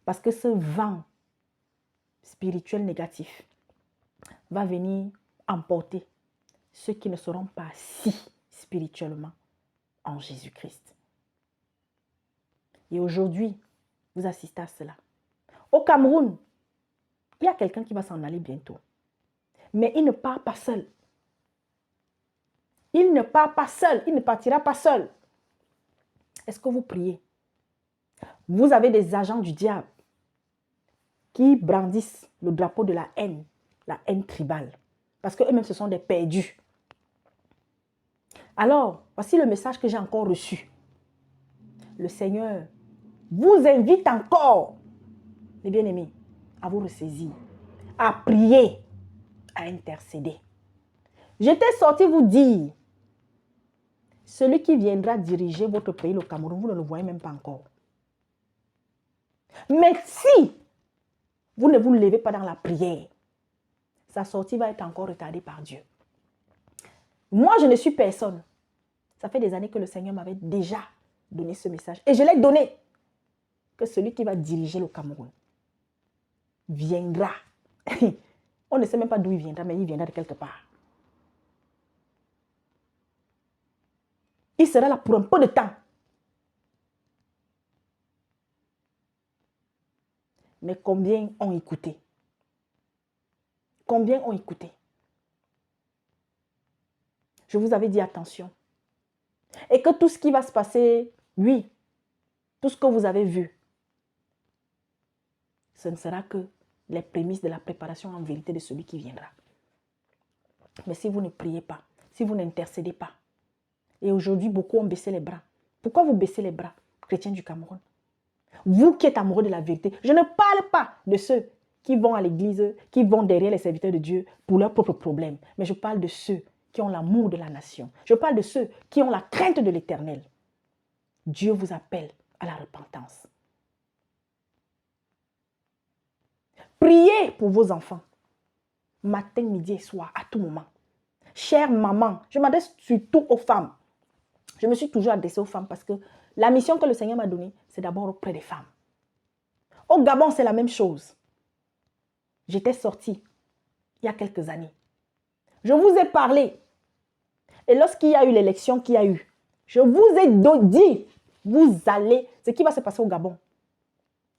Parce que ce vent spirituel négatif va venir emporter ceux qui ne seront pas si spirituellement en Jésus-Christ. Et aujourd'hui, vous assistez à cela. Au Cameroun, il y a quelqu'un qui va s'en aller bientôt. Mais il ne part pas seul. Il ne part pas seul. Il ne partira pas seul. Est-ce que vous priez? Vous avez des agents du diable qui brandissent le drapeau de la haine tribale. Parce qu'eux-mêmes, ce sont des perdus. Alors, voici le message que j'ai encore reçu. Le Seigneur vous invite encore, les bien-aimés, à vous ressaisir, à prier, à intercéder. J'étais sorti vous dire, celui qui viendra diriger votre pays, le Cameroun, vous ne le voyez même pas encore. Mais si vous ne vous levez pas dans la prière, sa sortie va être encore retardée par Dieu. Moi, je ne suis personne. Ça fait des années que le Seigneur m'avait déjà donné ce message. Et je l'ai donné. Que celui qui va diriger le Cameroun viendra. On ne sait même pas d'où il viendra, mais il viendra de quelque part. Il sera là pour un peu de temps. Mais combien ont écouté? Combien ont écouté? Je vous avais dit attention. Et que tout ce qui va se passer, oui, tout ce que vous avez vu, ce ne sera que les prémices de la préparation en vérité de celui qui viendra. Mais si vous ne priez pas, si vous n'intercédez pas, et aujourd'hui beaucoup ont baissé les bras. Pourquoi vous baissez les bras, chrétiens du Cameroun? Vous qui êtes amoureux de la vérité, je ne parle pas de ceux qui vont à l'église, qui vont derrière les serviteurs de Dieu pour leurs propres problèmes, mais je parle de ceux qui ont l'amour de la nation. Je parle de ceux qui ont la crainte de l'Éternel. Dieu vous appelle à la repentance. Priez pour vos enfants, matin, midi et soir, à tout moment. Chère maman, je m'adresse surtout aux femmes. Je me suis toujours adressée aux femmes parce que la mission que le Seigneur m'a donnée, c'est d'abord auprès des femmes. Au Gabon, c'est la même chose. J'étais sortie il y a quelques années. Je vous ai parlé. Et lorsqu'il y a eu l'élection qu'il y a eu, je vous ai dit, vous allez, ce qui va se passer au Gabon.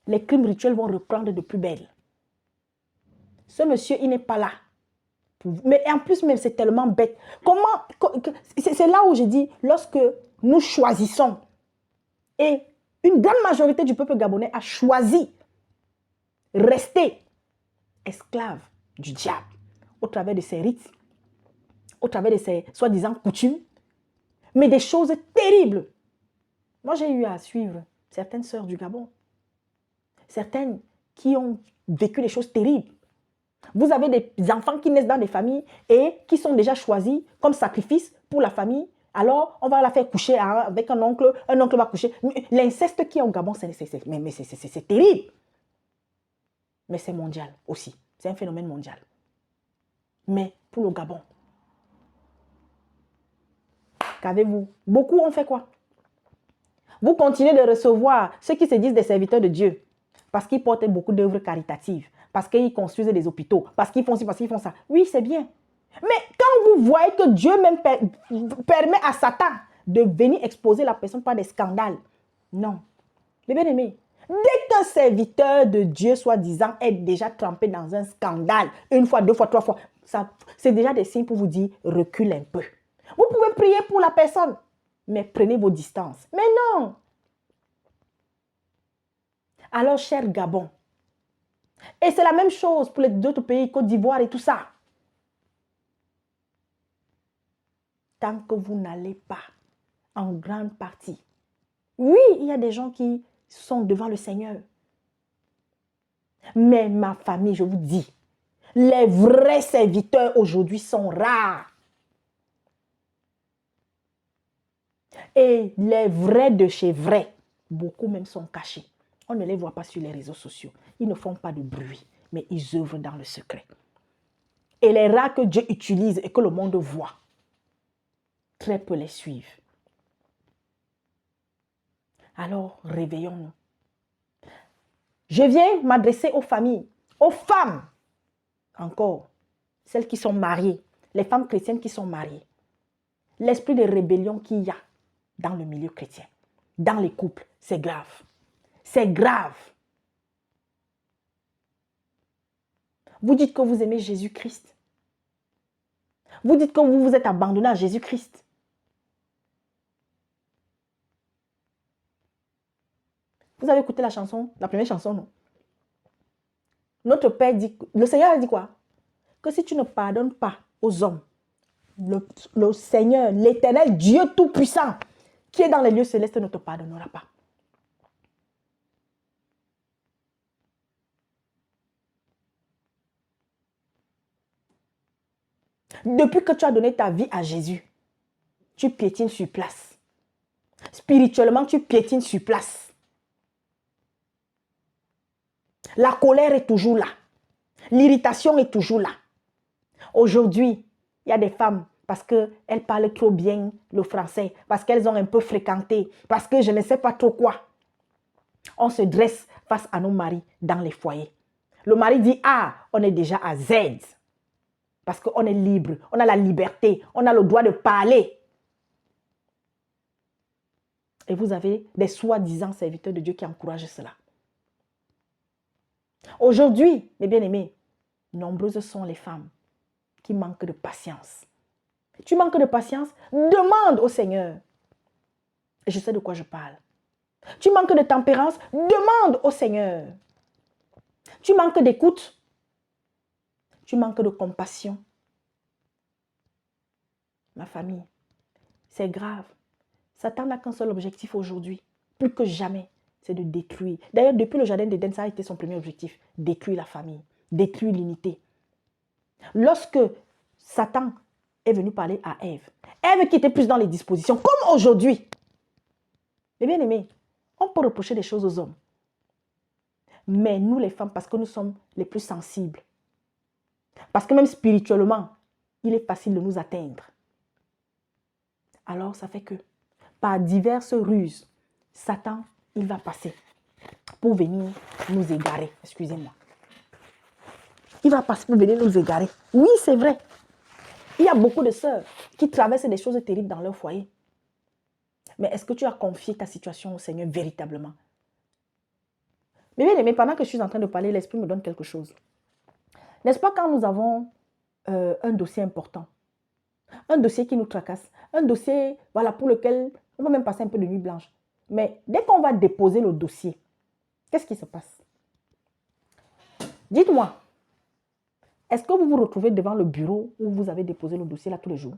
Les crimes rituels vont reprendre de plus belle. Ce monsieur, il n'est pas là. Mais en plus, même, c'est tellement bête. C'est là où je dis, lorsque nous choisissons, et une grande majorité du peuple gabonais a choisi rester esclave du diable au travers de ses rites, au travers de ses soi-disant coutumes, mais des choses terribles. Moi, j'ai eu à suivre certaines sœurs du Gabon, certaines qui ont vécu des choses terribles. Vous avez des enfants qui naissent dans des familles et qui sont déjà choisis comme sacrifice pour la famille. Alors, on va la faire coucher avec un oncle va coucher. L'inceste qui est au Gabon, c'est terrible. Mais c'est mondial aussi. C'est un phénomène mondial. Mais pour le Gabon, qu'avez-vous? Beaucoup ont fait quoi? Vous continuez de recevoir ceux qui se disent des serviteurs de Dieu parce qu'ils portent beaucoup d'œuvres caritatives, parce qu'ils construisent des hôpitaux, parce qu'ils font ci, parce qu'ils font ça. Oui, c'est bien. Mais quand vous voyez que Dieu même permet à Satan de venir exposer la personne par des scandales, non. Mais bien aimé, dès qu'un serviteur de Dieu, soi-disant, est déjà trempé dans un scandale, une fois, deux fois, trois fois, c'est déjà des signes pour vous dire, recule un peu. Vous pouvez prier pour la personne, mais prenez vos distances. Mais non. Alors, cher Gabon, et c'est la même chose pour les autres pays, Côte d'Ivoire et tout ça. Tant que vous n'allez pas en grande partie. Oui, il y a des gens qui sont devant le Seigneur. Mais ma famille, je vous dis, les vrais serviteurs aujourd'hui sont rares. Et les vrais de chez vrais, beaucoup même sont cachés. On ne les voit pas sur les réseaux sociaux. Ils ne font pas de bruit, mais ils œuvrent dans le secret. Et les rares que Dieu utilise et que le monde voit, très peu les suivent. Alors, réveillons-nous. Je viens m'adresser aux familles, aux femmes, encore, celles qui sont mariées, les femmes chrétiennes qui sont mariées. L'esprit de rébellion qu'il y a dans le milieu chrétien, dans les couples, c'est grave. C'est grave. Vous dites que vous aimez Jésus-Christ. Vous dites que vous vous êtes abandonné à Jésus-Christ. Vous avez écouté la chanson, la première chanson, non? Notre Père dit, le Seigneur a dit quoi? Que si tu ne pardonnes pas aux hommes, le Seigneur, l'Éternel, Dieu Tout-Puissant, qui est dans les lieux célestes, ne te pardonnera pas. Depuis que tu as donné ta vie à Jésus, tu piétines sur place. Spirituellement, tu piétines sur place. La colère est toujours là. L'irritation est toujours là. Aujourd'hui, il y a des femmes, parce qu'elles parlent trop bien le français, parce qu'elles ont un peu fréquenté, parce que je ne sais pas trop quoi. On se dresse face à nos maris dans les foyers. Le mari dit, ah, on est déjà à Z. Parce qu'on est libre, on a la liberté, on a le droit de parler. Et vous avez des soi-disant serviteurs de Dieu qui encouragent cela. Aujourd'hui, mes bien-aimés, nombreuses sont les femmes qui manquent de patience. Tu manques de patience? Demande au Seigneur. Et je sais de quoi je parle. Tu manques de tempérance? Demande au Seigneur. Tu manques d'écoute? Tu manques de compassion? Ma famille, c'est grave. Satan n'a qu'un seul objectif aujourd'hui, plus que jamais, c'est de détruire. D'ailleurs, depuis le jardin d'Éden, ça a été son premier objectif, détruire la famille, détruire l'unité. Lorsque Satan est venu parler à Ève, Ève qui était plus dans les dispositions, comme aujourd'hui. Mais bien aimé, on peut reprocher des choses aux hommes. Mais nous les femmes, parce que nous sommes les plus sensibles, parce que même spirituellement, il est facile de nous atteindre. Alors ça fait que, par diverses ruses, Satan, il va passer pour venir nous égarer. Excusez-moi. Il va passer pour venir nous égarer. Oui, c'est vrai. Il y a beaucoup de sœurs qui traversent des choses terribles dans leur foyer. Mais est-ce que tu as confié ta situation au Seigneur véritablement? Mais bien aimé, pendant que je suis en train de parler, l'Esprit me donne quelque chose. N'est-ce pas quand nous avons un dossier important, un dossier qui nous tracasse, un dossier voilà, pour lequel on va même passer un peu de nuit blanche. Mais dès qu'on va déposer le dossier, qu'est-ce qui se passe? Dites-moi, est-ce que vous vous retrouvez devant le bureau où vous avez déposé le dossier là tous les jours?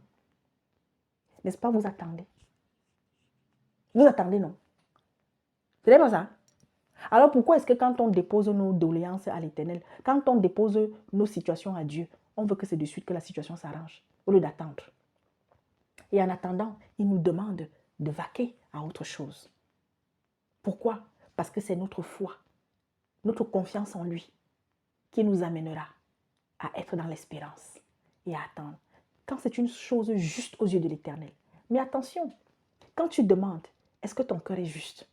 N'est-ce pas, vous attendez? Vous attendez, non? Ce n'est pas ça. Alors pourquoi est-ce que quand on dépose nos doléances à l'Éternel, quand on dépose nos situations à Dieu, on veut que c'est de suite que la situation s'arrange, au lieu d'attendre? Et en attendant, il nous demande de vaquer à autre chose. Pourquoi? Parce que c'est notre foi, notre confiance en lui qui nous amènera à être dans l'espérance et à attendre. Quand c'est une chose juste aux yeux de l'Éternel. Mais attention, quand tu demandes, est-ce que ton cœur est juste?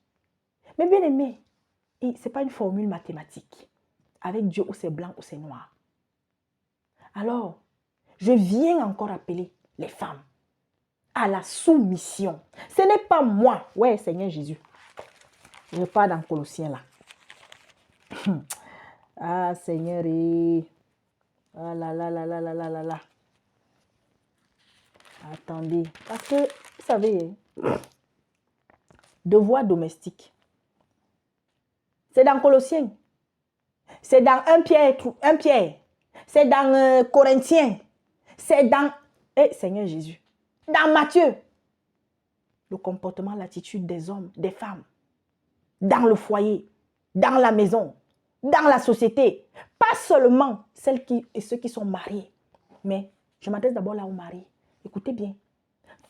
Mais bien aimé, ce n'est pas une formule mathématique. Avec Dieu, ou c'est blanc ou c'est noir. Alors, je viens encore appeler les femmes à la soumission. Ce n'est pas moi. Ouais, Seigneur Jésus. Je pars dans Colossiens là. Ah, Seigneur. Ah là là là là là là là là. Attendez. Parce que, vous savez, devoir domestique. C'est dans Colossiens. C'est dans 1 Pierre. C'est dans Corinthiens. C'est dans... Seigneur Jésus. Dans Matthieu. Le comportement, l'attitude des hommes, des femmes. Dans le foyer. Dans la maison. Dans la société. Pas seulement celles et ceux qui sont mariés. Mais je m'adresse d'abord là aux maris. Écoutez bien.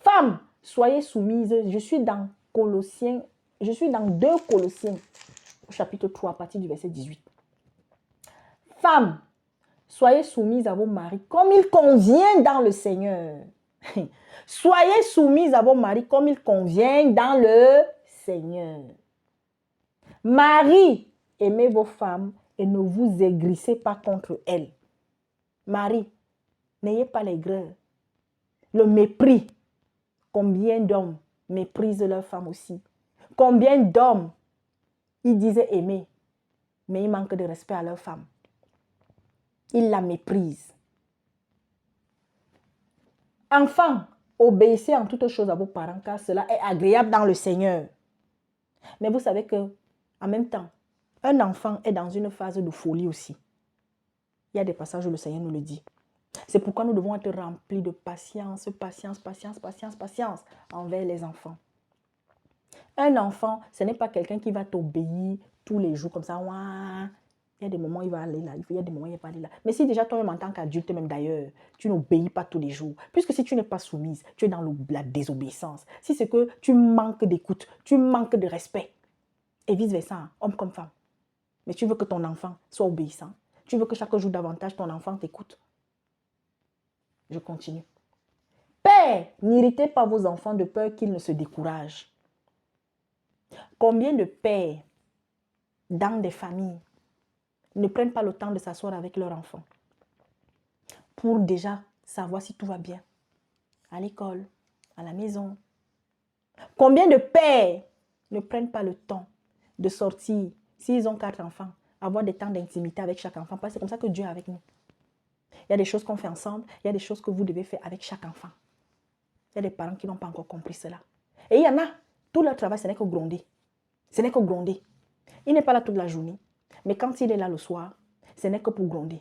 Femmes, soyez soumises. Je suis dans Colossiens. Je suis dans 2 Colossiens. Au chapitre 3, à partir du verset 18. Femmes, soyez soumises à vos maris comme il convient dans le Seigneur. Soyez soumises à vos maris comme il convient dans le Seigneur. Maris, aimez vos femmes et ne vous aigrissez pas contre elles. Maris, n'ayez pas l'aigreur. Le mépris. Combien d'hommes méprisent leurs femmes aussi? Combien d'hommes, ils disaient aimer, mais ils manquent de respect à leur femme. Ils la méprisent. Enfants, obéissez en toutes choses à vos parents, car cela est agréable dans le Seigneur. Mais vous savez que, en même temps, un enfant est dans une phase de folie aussi. Il y a des passages où le Seigneur nous le dit. C'est pourquoi nous devons être remplis de patience envers les enfants. Un enfant, ce n'est pas quelqu'un qui va t'obéir tous les jours comme ça. Ouah. Il y a des moments où il va aller là, il y a des moments où il ne va pas aller là. Mais si déjà toi-même en tant qu'adulte, même d'ailleurs, tu n'obéis pas tous les jours, puisque si tu n'es pas soumise, tu es dans la désobéissance. Si c'est que tu manques d'écoute, tu manques de respect, et vice-versa, homme comme femme. Mais tu veux que ton enfant soit obéissant. Tu veux que chaque jour davantage ton enfant t'écoute. Je continue. Père, n'irritez pas vos enfants de peur qu'ils ne se découragent. Combien de pères dans des familles ne prennent pas le temps de s'asseoir avec leurs enfants pour déjà savoir si tout va bien à l'école, à la maison? Combien de pères ne prennent pas le temps de sortir, s'ils ont 4 enfants, avoir des temps d'intimité avec chaque enfant? Parce que c'est comme ça que Dieu est avec nous. Il y a des choses qu'on fait ensemble, il y a des choses que vous devez faire avec chaque enfant. Il y a des parents qui n'ont pas encore compris cela. Et il y en a, tout leur travail, ce n'est que gronder. Ce n'est que gronder. Il n'est pas là toute la journée. Mais quand il est là le soir, ce n'est que pour gronder.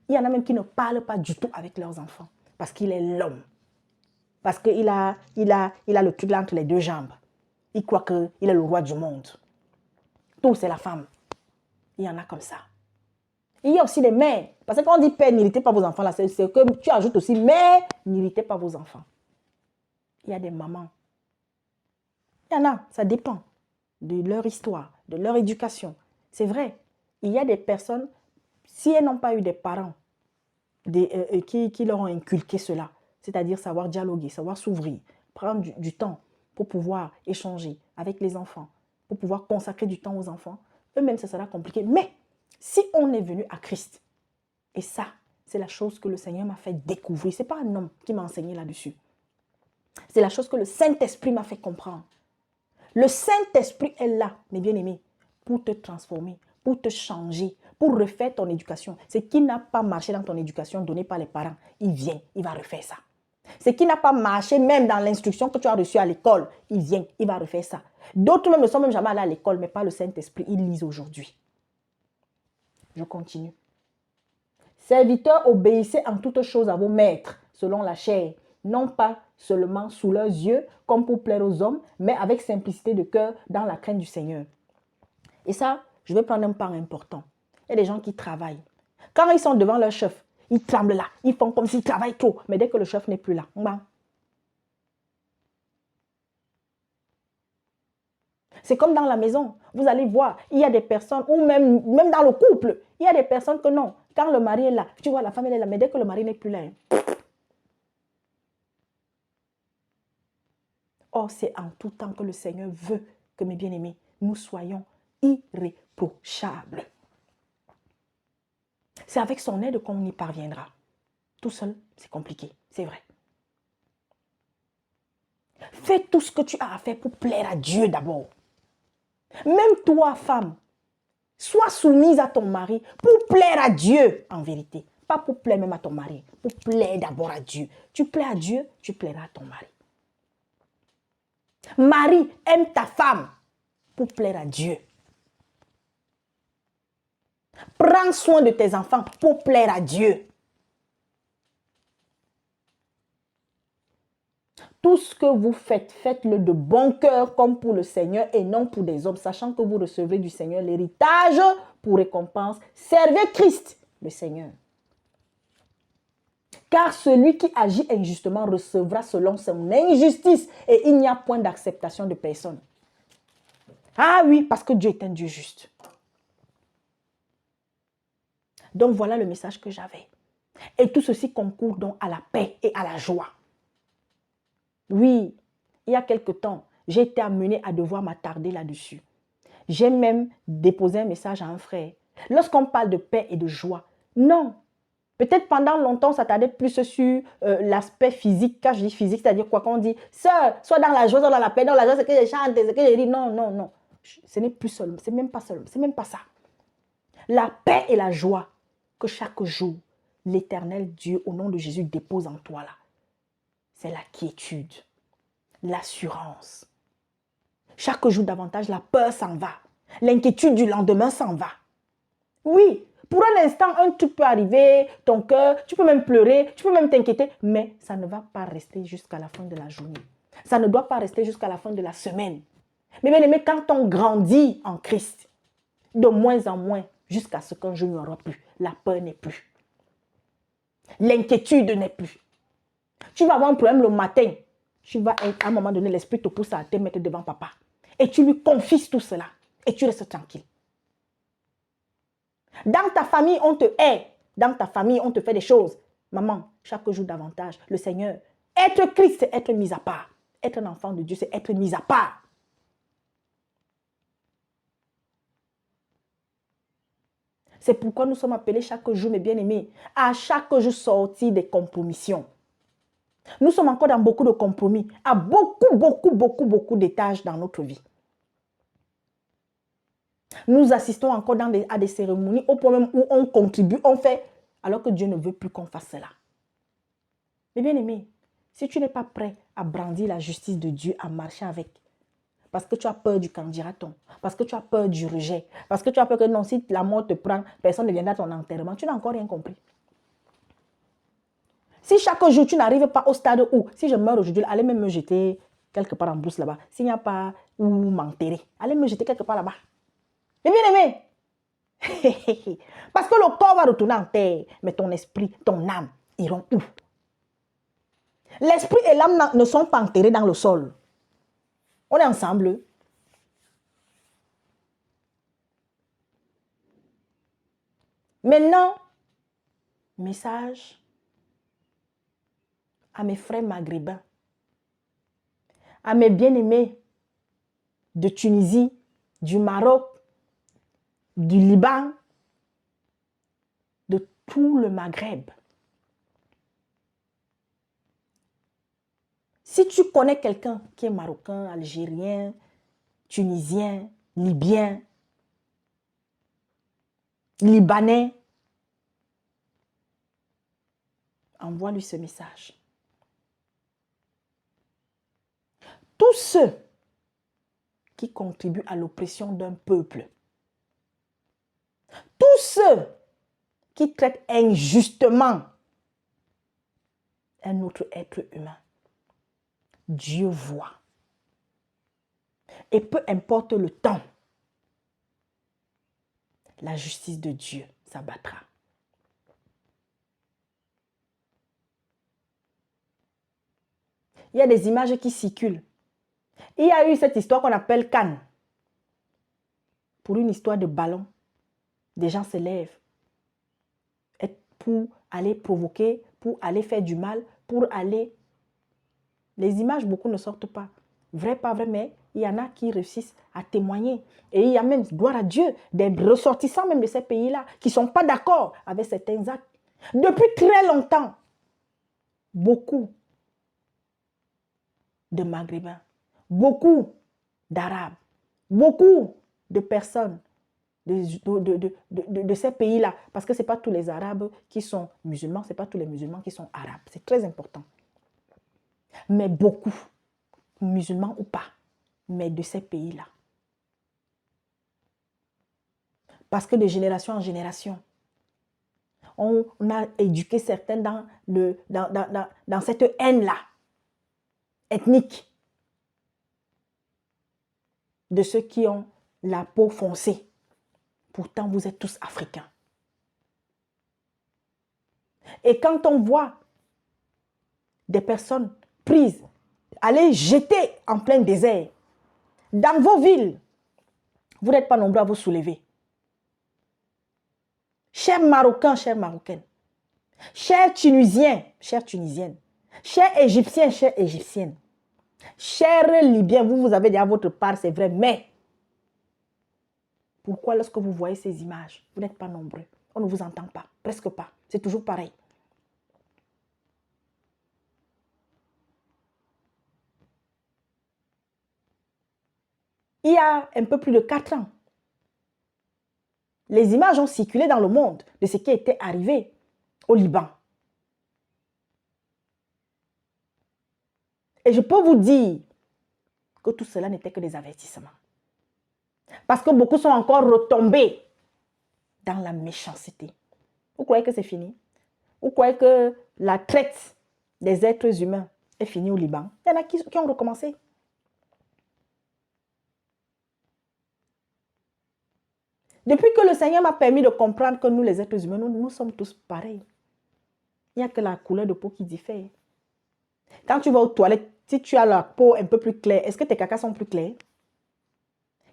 Il y en a même qui ne parlent pas du tout avec leurs enfants. Parce qu'il est l'homme. Parce qu'il a le truc là entre les 2 jambes. Il croit qu'il est le roi du monde. Tout, c'est la femme. Il y en a comme ça. Il y a aussi les mères. Parce que quand on dit père, n'irritez pas vos enfants, là, c'est que tu ajoutes aussi mère, n'irritez pas vos enfants. Il y a des mamans. Il y en a, ça dépend de leur histoire, de leur éducation. C'est vrai, il y a des personnes, si elles n'ont pas eu des parents qui leur ont inculqué cela, c'est-à-dire savoir dialoguer, savoir s'ouvrir, prendre du temps pour pouvoir échanger avec les enfants, pour pouvoir consacrer du temps aux enfants, eux-mêmes, ça sera compliqué. Mais si on est venu à Christ, et ça, c'est la chose que le Seigneur m'a fait découvrir. Ce n'est pas un homme qui m'a enseigné là-dessus. C'est la chose que le Saint-Esprit m'a fait comprendre. Le Saint-Esprit est là, mes bien-aimés, pour te transformer, pour te changer, pour refaire ton éducation. Ce qui n'a pas marché dans ton éducation donnée par les parents, il vient, il va refaire ça. Ce qui n'a pas marché même dans l'instruction que tu as reçue à l'école, il vient, il va refaire ça. D'autres même ne sont même jamais allés à l'école, mais par le Saint-Esprit, ils lisent aujourd'hui. Je continue. Serviteurs, obéissez en toutes choses à vos maîtres, selon la chair, non pas seulement sous leurs yeux, comme pour plaire aux hommes, mais avec simplicité de cœur, dans la crainte du Seigneur. Et ça, je vais prendre un part important. Il y a des gens qui travaillent. Quand ils sont devant leur chef, ils tremblent là. Ils font comme s'ils travaillent trop. Mais dès que le chef n'est plus là, c'est comme dans la maison. Vous allez voir, il y a des personnes, ou même dans le couple, il y a des personnes que non. Quand le mari est là, tu vois, la femme elle est là, mais dès que le mari n'est plus là. Or, c'est en tout temps que le Seigneur veut que, mes bien-aimés, nous soyons irréprochables. C'est avec son aide qu'on y parviendra. Tout seul, c'est compliqué, c'est vrai. Fais tout ce que tu as à faire pour plaire à Dieu d'abord. Même toi, femme, sois soumise à ton mari pour plaire à Dieu en vérité. Pas pour plaire même à ton mari, pour plaire d'abord à Dieu. Tu plais à Dieu, tu plairas à ton mari. Marie, aime ta femme pour plaire à Dieu. Prends soin de tes enfants pour plaire à Dieu. Tout ce que vous faites, faites-le de bon cœur comme pour le Seigneur et non pour des hommes, sachant que vous recevrez du Seigneur l'héritage pour récompense. Servez Christ, le Seigneur. Car celui qui agit injustement recevra selon son injustice et il n'y a point d'acceptation de personne. Ah oui, parce que Dieu est un Dieu juste. Donc voilà le message que j'avais. Et tout ceci concourt donc à la paix et à la joie. Oui, il y a quelque temps, j'ai été amenée à devoir m'attarder là-dessus. J'ai même déposé un message à un frère. Lorsqu'on parle de paix et de joie, non. Peut-être pendant longtemps, ça s'attardait plus sur l'aspect physique. Quand je dis physique, c'est-à-dire quoi? Quand on dit, sœur, soit dans la joie, soit dans la paix. Dans la joie, c'est que je chante, c'est que je ris. Non, non, non. Ce n'est plus seulement, c'est même pas seulement, c'est même pas ça. La paix et la joie que chaque jour, l'Éternel Dieu, au nom de Jésus, dépose en toi là. C'est la quiétude, l'assurance. Chaque jour davantage, la peur s'en va. L'inquiétude du lendemain s'en va. Oui, pour un instant, un truc peut arriver, ton cœur, tu peux même pleurer, tu peux même t'inquiéter, mais ça ne va pas rester jusqu'à la fin de la journée. Ça ne doit pas rester jusqu'à la fin de la semaine. Mais bien aimé, quand on grandit en Christ, de moins en moins, jusqu'à ce qu'un jour il n'y aura plus, la peur n'est plus. L'inquiétude n'est plus. Tu vas avoir un problème le matin, tu vas à un moment donné, l'esprit te pousse à te mettre devant papa. Et tu lui confies tout cela. Et tu restes tranquille. Dans ta famille, on te hait. Dans ta famille, on te fait des choses. Maman, chaque jour davantage, le Seigneur. Être Christ, c'est être mis à part. Être un enfant de Dieu, c'est être mis à part. C'est pourquoi nous sommes appelés chaque jour, mes bien-aimés, à chaque jour sortir des compromissions. Nous sommes encore dans beaucoup de compromis, à beaucoup d'étages dans notre vie. Nous assistons encore à des cérémonies au point même où on contribue, on fait, alors que Dieu ne veut plus qu'on fasse cela. Mais bien aimé, si tu n'es pas prêt à brandir la justice de Dieu, à marcher avec, parce que tu as peur du candidaton, parce que tu as peur du rejet, parce que tu as peur que non, si la mort te prend, personne ne viendra à ton enterrement, tu n'as encore rien compris. Si chaque jour tu n'arrives pas au stade où, si je meurs aujourd'hui, allez même me jeter quelque part en bourse là-bas, s'il n'y a pas où m'enterrer, allez me jeter quelque part là-bas. Mais bien aimé, parce que le corps va retourner en terre, mais ton esprit, ton âme iront où? L'esprit et l'âme ne sont pas enterrés dans le sol. On est ensemble. Maintenant, message à mes frères maghrébins, à mes bien-aimés de Tunisie, du Maroc, du Liban, de tout le Maghreb. Si tu connais quelqu'un qui est marocain, algérien, tunisien, libyen, libanais, envoie-lui ce message. Tous ceux qui contribuent à l'oppression d'un peuple, tous ceux qui traitent injustement un autre être humain, Dieu voit. Et peu importe le temps, la justice de Dieu s'abattra. Il y a des images qui circulent. Il y a eu cette histoire qu'on appelle Cannes. Pour une histoire de ballon, des gens se lèvent pour aller provoquer, pour aller faire du mal, pour aller... Les images, beaucoup ne sortent pas. Vrai, pas vrai, mais il y en a qui réussissent à témoigner. Et il y a même, gloire à Dieu, des ressortissants même de ces pays-là qui ne sont pas d'accord avec certains actes. Depuis très longtemps, beaucoup de Maghrébins, beaucoup d'Arabes, beaucoup de personnes de ces pays-là, parce que ce n'est pas tous les Arabes qui sont musulmans, ce n'est pas tous les musulmans qui sont arabes. C'est très important. Mais beaucoup, musulmans ou pas, mais de ces pays-là. Parce que de génération en génération, on a éduqué certains dans cette haine-là, ethnique, de ceux qui ont la peau foncée. Pourtant, vous êtes tous africains. Et quand on voit des personnes prises, aller jeter en plein désert, dans vos villes, vous n'êtes pas nombreux à vous soulever. Chers Marocains, chères Marocaines, chers Tunisiens, chères Tunisiennes, chers Égyptiens, chères Égyptiennes, chers Libyens, vous avez déjà votre part, c'est vrai, mais pourquoi lorsque vous voyez ces images, vous n'êtes pas nombreux, on ne vous entend pas, presque pas, c'est toujours pareil. Il y a un peu plus de 4 ans, les images ont circulé dans le monde de ce qui était arrivé au Liban. Et je peux vous dire que tout cela n'était que des avertissements. Parce que beaucoup sont encore retombés dans la méchanceté. Vous croyez que c'est fini? Vous croyez que la traite des êtres humains est finie au Liban? Il y en a qui ont recommencé. Depuis que le Seigneur m'a permis de comprendre que nous, les êtres humains, nous sommes tous pareils. Il n'y a que la couleur de peau qui diffère. Quand tu vas aux toilettes, si tu as la peau un peu plus claire, est-ce que tes cacas sont plus clairs?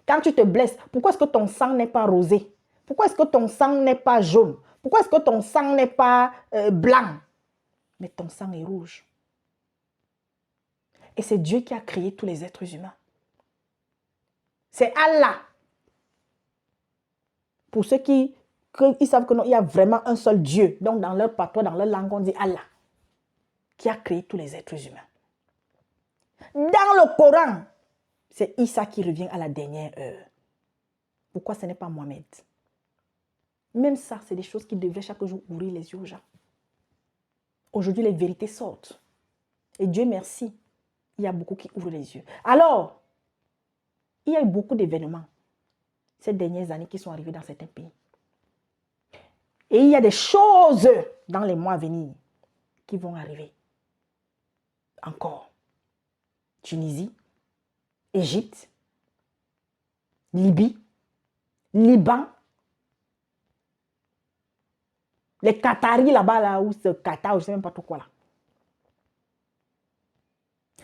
Quand tu te blesses, pourquoi est-ce que ton sang n'est pas rosé? Pourquoi est-ce que ton sang n'est pas jaune? Pourquoi est-ce que ton sang n'est pas blanc? Mais ton sang est rouge. Et c'est Dieu qui a créé tous les êtres humains. C'est Allah. Pour ceux qui savent que non, il y a vraiment un seul Dieu. Donc dans leur patois, dans leur langue, on dit Allah. Qui a créé tous les êtres humains. Dans le Coran, c'est Issa qui revient à la dernière heure. Pourquoi ce n'est pas Mohamed? Même ça, c'est des choses qui devraient chaque jour ouvrir les yeux aux gens. Aujourd'hui, les vérités sortent. Et Dieu merci, il y a beaucoup qui ouvrent les yeux. Alors, il y a eu beaucoup d'événements ces dernières années qui sont arrivés dans certains pays. Et il y a des choses dans les mois à venir qui vont arriver. Encore. Tunisie, Égypte, Libye, Liban, les Qataris là-bas, là où c'est Qatar, je ne sais même pas trop quoi là.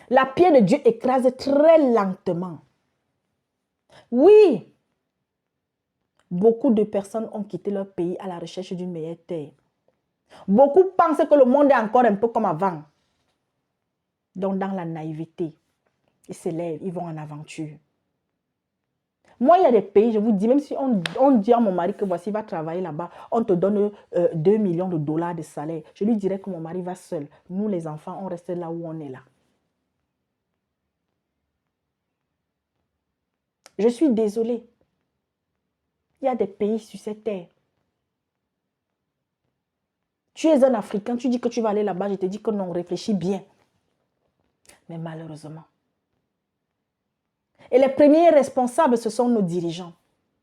La pierre de Dieu écrase très lentement. Oui, beaucoup de personnes ont quitté leur pays à la recherche d'une meilleure terre. Beaucoup pensent que le monde est encore un peu comme avant. Donc dans la naïveté, ils se lèvent, ils vont en aventure. Moi, il y a des pays, je vous dis, même si on dit à mon mari que voici, il va travailler là-bas, on te donne 2 millions de dollars de salaire. Je lui dirais que mon mari va seul. Nous, les enfants, on reste là où on est là. Je suis désolée. Il y a des pays sur cette terre. Tu es un Africain, tu dis que tu vas aller là-bas, je te dis que non, réfléchis bien. Mais malheureusement. Et les premiers responsables, ce sont nos dirigeants.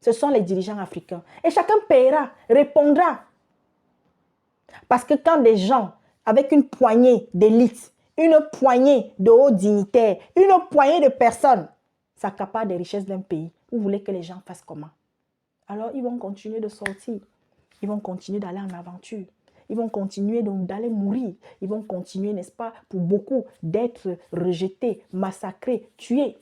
Ce sont les dirigeants africains. Et chacun paiera, répondra. Parce que quand des gens, avec une poignée d'élites, une poignée de hauts dignitaires, une poignée de personnes, s'accaparent des richesses d'un pays, vous voulez que les gens fassent comment? Alors, ils vont continuer de sortir. Ils vont continuer d'aller en aventure. Ils vont continuer d'aller mourir. Ils vont continuer, n'est-ce pas, pour beaucoup, d'être rejetés, massacrés, tués.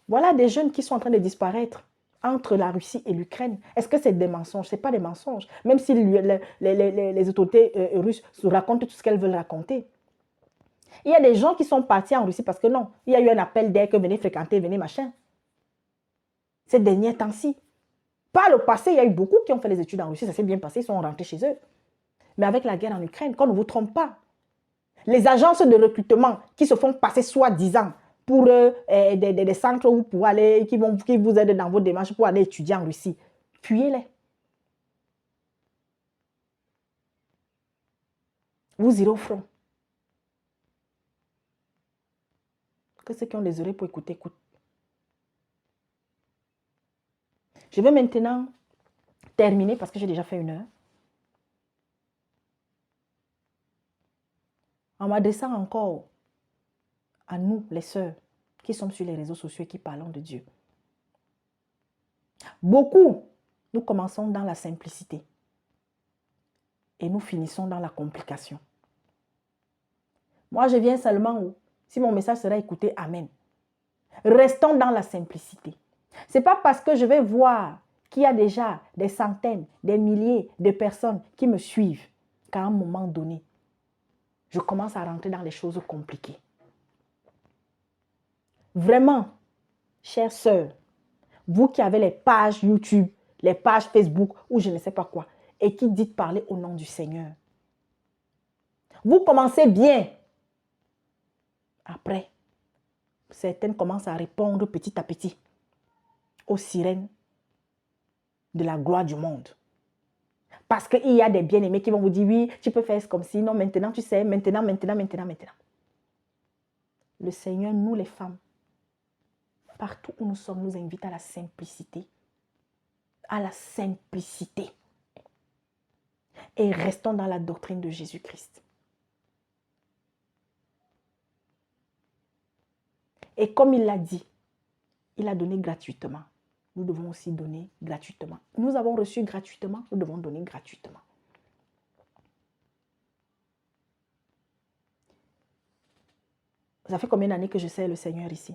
Voilà des jeunes qui sont en train de disparaître entre la Russie et l'Ukraine. Est-ce que c'est des mensonges? Ce n'est pas des mensonges. Même si les autorités russes se racontent tout ce qu'elles veulent raconter. Il y a des gens qui sont partis en Russie parce que non, il y a eu un appel d'air que venez fréquenter, venez machin. Ces derniers temps-ci. Par le passé, il y a eu beaucoup qui ont fait les études en Russie, ça s'est bien passé, ils sont rentrés chez eux. Mais avec la guerre en Ukraine, qu'on ne vous trompe pas, les agences de recrutement qui se font passer soi-disant pour des centres où pour aller, qui vous aident dans vos démarches pour aller étudier en Russie, fuyez-les. Vous irez au front. Que ceux qui ont des oreilles pour écouter, écoutent. Je vais maintenant terminer parce que j'ai déjà fait 1 heure. En m'adressant encore à nous, les sœurs, qui sommes sur les réseaux sociaux et qui parlons de Dieu. Beaucoup, nous commençons dans la simplicité et nous finissons dans la complication. Moi, je viens seulement, si mon message sera écouté, amen. Restons dans la simplicité. Ce n'est pas parce que je vais voir qu'il y a déjà des centaines, des milliers de personnes qui me suivent qu'à un moment donné, je commence à rentrer dans les choses compliquées. Vraiment, chères sœurs, vous qui avez les pages YouTube, les pages Facebook ou je ne sais pas quoi, et qui dites parler au nom du Seigneur, vous commencez bien. Après, certaines commencent à répondre petit à petit aux sirènes de la gloire du monde. Parce qu'il y a des bien-aimés qui vont vous dire, oui, tu peux faire comme si, non, maintenant, tu sais, maintenant. Le Seigneur, nous les femmes, partout où nous sommes, nous invite à la simplicité. À la simplicité. Et restons dans la doctrine de Jésus-Christ. Et comme il l'a dit, il a donné gratuitement. Nous devons aussi donner gratuitement. Nous avons reçu gratuitement, nous devons donner gratuitement. Ça fait combien d'années que je sers le Seigneur ici?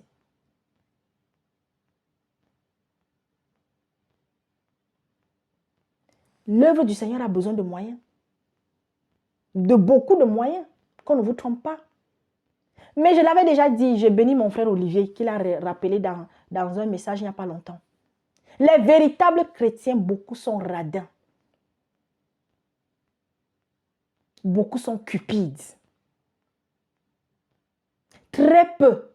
L'œuvre du Seigneur a besoin de moyens. De beaucoup de moyens. Qu'on ne vous trompe pas. Mais je l'avais déjà dit, j'ai béni mon frère Olivier, qui l'a rappelé dans un message il n'y a pas longtemps. Les véritables chrétiens, beaucoup sont radins. Beaucoup sont cupides. Très peu,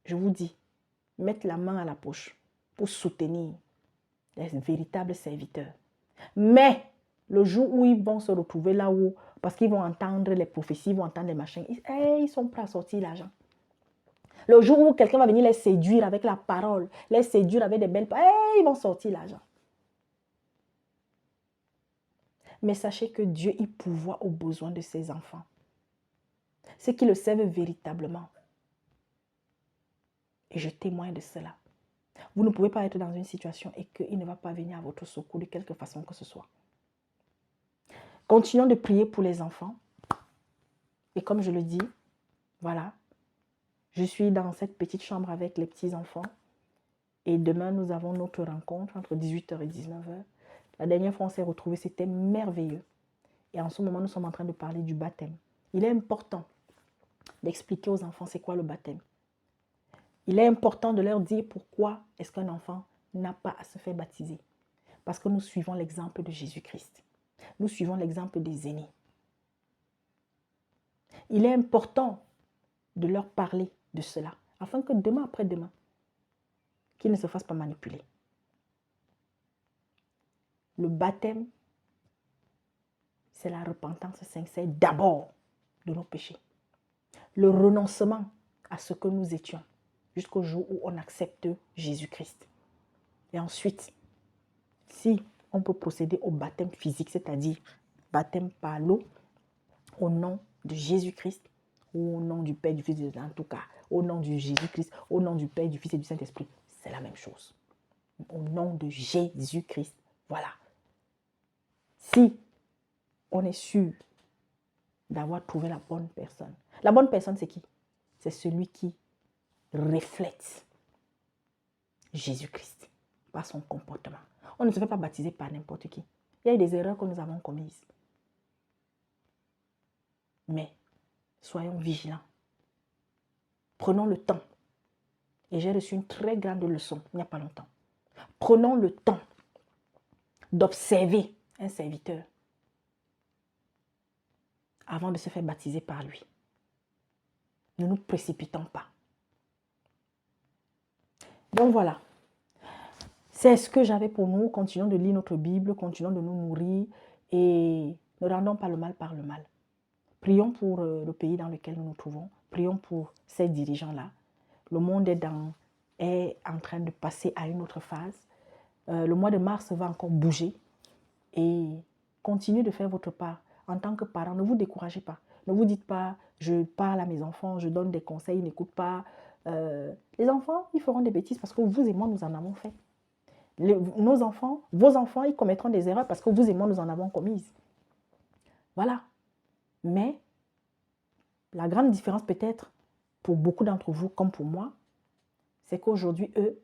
je vous dis, mettent la main à la poche pour soutenir les véritables serviteurs. Mais le jour où ils vont se retrouver là où, parce qu'ils vont entendre les prophéties, ils vont entendre les machins, ils sont prêts à sortir l'argent. Le jour où quelqu'un va venir les séduire avec la parole, les séduire avec des belles paroles, ils vont sortir l'argent. Mais sachez que Dieu y pourvoit aux besoins de ses enfants. Ceux qui le servent véritablement. Et je témoigne de cela. Vous ne pouvez pas être dans une situation et qu'il ne va pas venir à votre secours de quelque façon que ce soit. Continuons de prier pour les enfants. Et comme je le dis, voilà, je suis dans cette petite chambre avec les petits-enfants. Et demain, nous avons notre rencontre entre 18h et 19h. La dernière fois, on s'est retrouvés, c'était merveilleux. Et en ce moment, nous sommes en train de parler du baptême. Il est important d'expliquer aux enfants c'est quoi le baptême. Il est important de leur dire pourquoi est-ce qu'un enfant n'a pas à se faire baptiser. Parce que nous suivons l'exemple de Jésus-Christ. Nous suivons l'exemple des aînés. Il est important de leur parler de cela, afin que demain après demain, qu'ils ne se fassent pas manipuler. Le baptême, c'est la repentance sincère d'abord de nos péchés. Le renoncement à ce que nous étions jusqu'au jour où on accepte Jésus-Christ. Et ensuite, si on peut procéder au baptême physique, c'est-à-dire baptême par l'eau, au nom de Jésus-Christ, ou au nom du Père, du Fils, en tout cas, au nom de Jésus-Christ, au nom du Père, du Fils et du Saint-Esprit, c'est la même chose. Au nom de Jésus-Christ. Voilà. Si on est sûr d'avoir trouvé la bonne personne. La bonne personne, c'est qui? C'est celui qui reflète Jésus-Christ par son comportement. On ne se fait pas baptiser par n'importe qui. Il y a eu des erreurs que nous avons commises. Mais soyons vigilants. Prenons le temps. Et j'ai reçu une très grande leçon il n'y a pas longtemps. Prenons le temps d'observer un serviteur avant de se faire baptiser par lui. Ne nous précipitons pas. Donc voilà. C'est ce que j'avais pour nous. Continuons de lire notre Bible, continuons de nous nourrir et ne rendons pas le mal par le mal. Prions pour le pays dans lequel nous nous trouvons. Prions pour ces dirigeants-là. Le monde est en train de passer à une autre phase. Le mois de mars va encore bouger. Et continuez de faire votre part. En tant que parent, ne vous découragez pas. Ne vous dites pas, je parle à mes enfants, je donne des conseils, ils n'écoutent pas. Les enfants, ils feront des bêtises parce que vous et moi, nous en avons fait. Nos enfants, vos enfants, ils commettront des erreurs parce que vous et moi, nous en avons commises. Voilà. Mais la grande différence peut-être pour beaucoup d'entre vous comme pour moi, c'est qu'aujourd'hui, eux,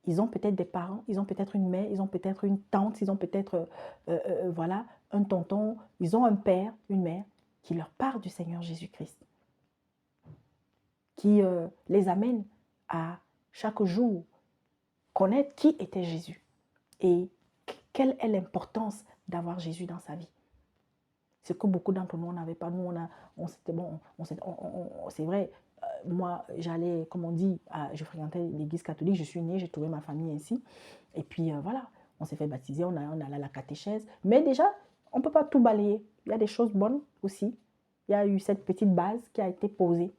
ils ont peut-être des parents, ils ont peut-être une mère, ils ont peut-être une tante, ils ont peut-être voilà, un tonton, ils ont un père, une mère qui leur parle du Seigneur Jésus-Christ, qui les amène à chaque jour connaître qui était Jésus et quelle est l'importance d'avoir Jésus dans sa vie. Ce que beaucoup d'entre nous, on n'avait pas. Nous, c'est vrai, moi, j'allais, comme on dit, je fréquentais l'église catholique, je suis née, j'ai trouvé ma famille ainsi. Et puis, voilà, on s'est fait baptiser, on allait à la catéchèse. Mais déjà, on ne peut pas tout balayer. Il y a des choses bonnes aussi. Il y a eu cette petite base qui a été posée.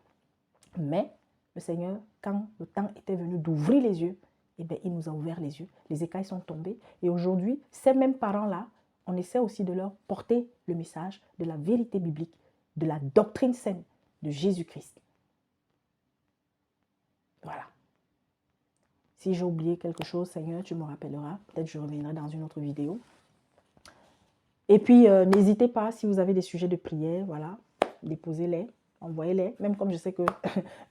Mais le Seigneur, quand le temps était venu d'ouvrir les yeux, eh bien, il nous a ouvert les yeux. Les écailles sont tombées. Et aujourd'hui, ces mêmes parents-là, on essaie aussi de leur porter le message de la vérité biblique, de la doctrine saine de Jésus-Christ. Voilà. Si j'ai oublié quelque chose, Seigneur, tu me rappelleras. Peut-être je reviendrai dans une autre vidéo. Et puis, n'hésitez pas, si vous avez des sujets de prière, voilà, déposez-les, envoyez-les. Même comme je sais que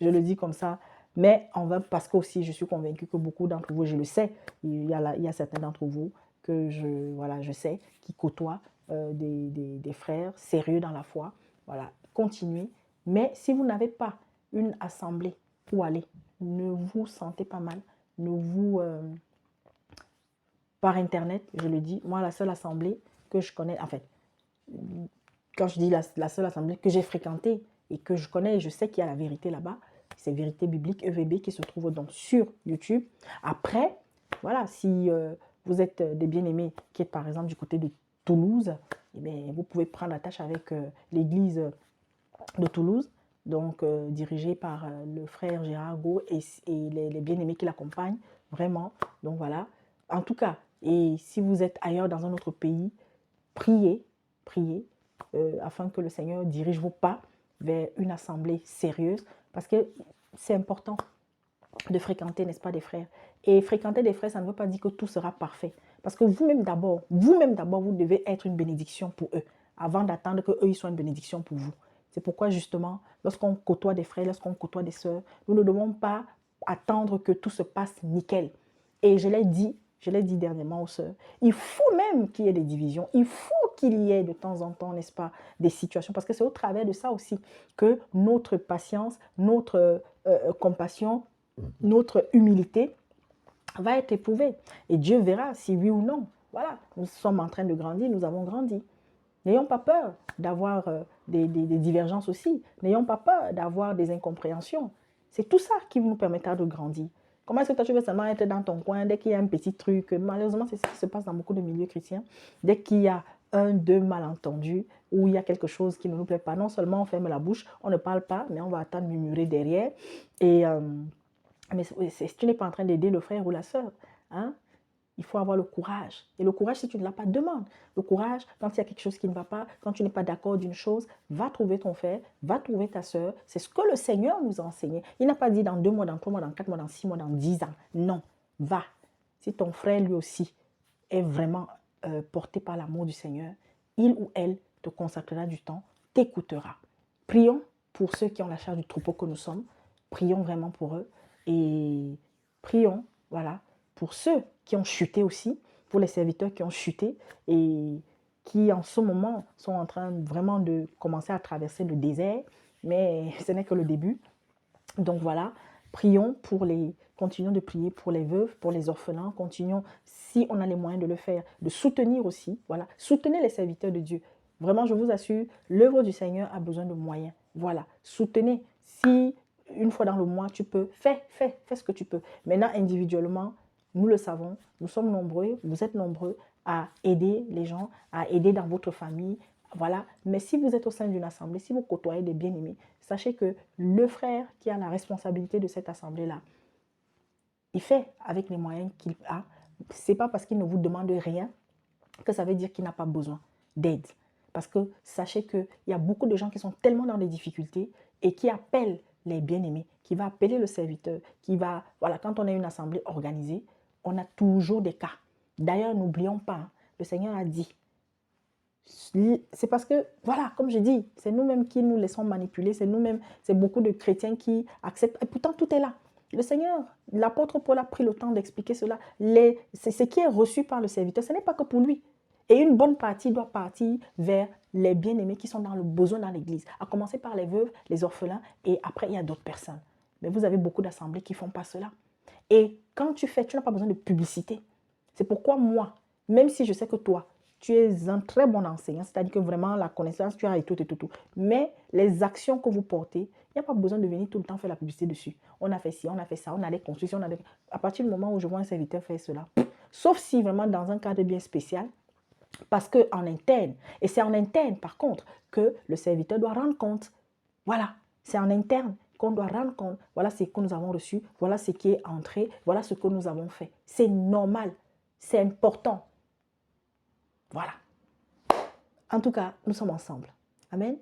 je le dis comme ça, mais parce que aussi je suis convaincue que beaucoup d'entre vous, je le sais, il y a certains d'entre vous que je sais, qui côtoient des frères sérieux dans la foi. Voilà, continuez. Mais si vous n'avez pas une assemblée où aller, ne vous sentez pas mal. Par Internet, je le dis, moi, la seule assemblée que je connais, en fait, quand je dis la seule assemblée que j'ai fréquentée et que je connais et je sais qu'il y a la vérité là-bas, c'est Vérité Biblique, EVB, qui se trouve donc sur YouTube. Après, voilà, si vous êtes des bien-aimés qui êtes par exemple du côté de Toulouse, eh bien, vous pouvez prendre attache avec l'église de Toulouse, donc dirigée par le frère Gérard Go et les bien-aimés qui l'accompagnent, vraiment. Donc voilà, en tout cas, et si vous êtes ailleurs dans un autre pays, priez afin que le Seigneur dirige vos pas vers une assemblée sérieuse, parce que c'est important de fréquenter, n'est-ce pas, des frères. Et fréquenter des frères, ça ne veut pas dire que tout sera parfait. Parce que vous-même d'abord, vous devez être une bénédiction pour eux, avant d'attendre qu'eux, ils soient une bénédiction pour vous. C'est pourquoi, justement, lorsqu'on côtoie des frères, lorsqu'on côtoie des sœurs, nous ne devons pas attendre que tout se passe nickel. Et je l'ai dit dernièrement aux sœurs, il faut même qu'il y ait des divisions, il faut qu'il y ait de temps en temps, n'est-ce pas, des situations, parce que c'est au travers de ça aussi que notre patience, notre compassion, notre humilité va être éprouvée. Et Dieu verra si oui ou non. Voilà, nous sommes en train de grandir, nous avons grandi. N'ayons pas peur d'avoir des divergences aussi. N'ayons pas peur d'avoir des incompréhensions. C'est tout ça qui nous permettra de grandir. Comment est-ce que toi, tu veux seulement être dans ton coin dès qu'il y a un petit truc? Malheureusement, c'est ce qui se passe dans beaucoup de milieux chrétiens. Dès qu'il y a deux malentendus, où il y a quelque chose qui ne nous plaît pas, non seulement on ferme la bouche, on ne parle pas, mais on va attendre murmurer derrière. Et, mais tu n'es pas en train d'aider le frère ou la sœur. Hein? Il faut avoir le courage. Et le courage, si tu ne l'as pas, demande. Le courage, quand il y a quelque chose qui ne va pas, quand tu n'es pas d'accord d'une chose, va trouver ton frère, va trouver ta sœur. C'est ce que le Seigneur nous a enseigné. Il n'a pas dit dans 2 mois, dans 3 mois, dans 4 mois, dans 6 mois, dans 10 ans. Non, va. si ton frère lui aussi est vraiment porté par l'amour du Seigneur, il ou elle te consacrera du temps, t'écoutera. Prions pour ceux qui ont la charge du troupeau que nous sommes. Prions vraiment pour eux. Et prions, voilà, pour ceux qui ont chuté aussi, pour les serviteurs qui ont chuté et qui en ce moment sont en train vraiment de commencer à traverser le désert. Mais ce n'est que le début. Donc voilà, prions pour les, continuons de prier pour les veuves, pour les orphelins, continuons, si on a les moyens de le faire, de soutenir aussi, voilà, soutenez les serviteurs de Dieu. Vraiment, je vous assure, l'œuvre du Seigneur a besoin de moyens. Voilà, soutenez. Si une fois dans le mois, tu peux, fais ce que tu peux. Maintenant, individuellement, nous le savons, nous sommes nombreux, vous êtes nombreux à aider les gens, à aider dans votre famille. Voilà, mais si vous êtes au sein d'une assemblée, si vous côtoyez des bien-aimés, sachez que le frère qui a la responsabilité de cette assemblée-là, il fait avec les moyens qu'il a. Ce n'est pas parce qu'il ne vous demande rien que ça veut dire qu'il n'a pas besoin d'aide. Parce que sachez qu'il y a beaucoup de gens qui sont tellement dans des difficultés et qui appellent les bien-aimés, qui va appeler le serviteur, qui va, voilà, quand on a une assemblée organisée, on a toujours des cas. D'ailleurs, n'oublions pas, hein, le Seigneur a dit, c'est parce que, voilà, comme je dis, c'est nous-mêmes qui nous laissons manipuler, c'est nous-mêmes, c'est beaucoup de chrétiens qui acceptent, et pourtant tout est là. Le Seigneur, l'apôtre Paul a pris le temps d'expliquer cela. C'est ce qui est reçu par le serviteur, ce n'est pas que pour lui. Et une bonne partie doit partir vers les bien-aimés qui sont dans le besoin dans l'Église, à commencer par les veuves, les orphelins, et après il y a d'autres personnes. Mais vous avez beaucoup d'assemblées qui ne font pas cela. Et quand tu fais, tu n'as pas besoin de publicité. C'est pourquoi moi, même si je sais que toi, tu es un très bon enseignant, c'est-à-dire que vraiment la connaissance, tu as et tout. Mais les actions que vous portez, il n'y a pas besoin de venir tout le temps faire la publicité dessus. On a fait ci, on a fait ça, on a des constructions, À partir du moment où je vois un serviteur faire cela, sauf si vraiment dans un cadre bien spécial, parce qu'en interne, et c'est en interne par contre que le serviteur doit rendre compte. Voilà, c'est en interne qu'on doit rendre compte. Voilà ce que nous avons reçu, voilà ce qui est entré, voilà ce que nous avons fait. C'est normal, c'est important. Voilà. En tout cas, nous sommes ensemble. Amen.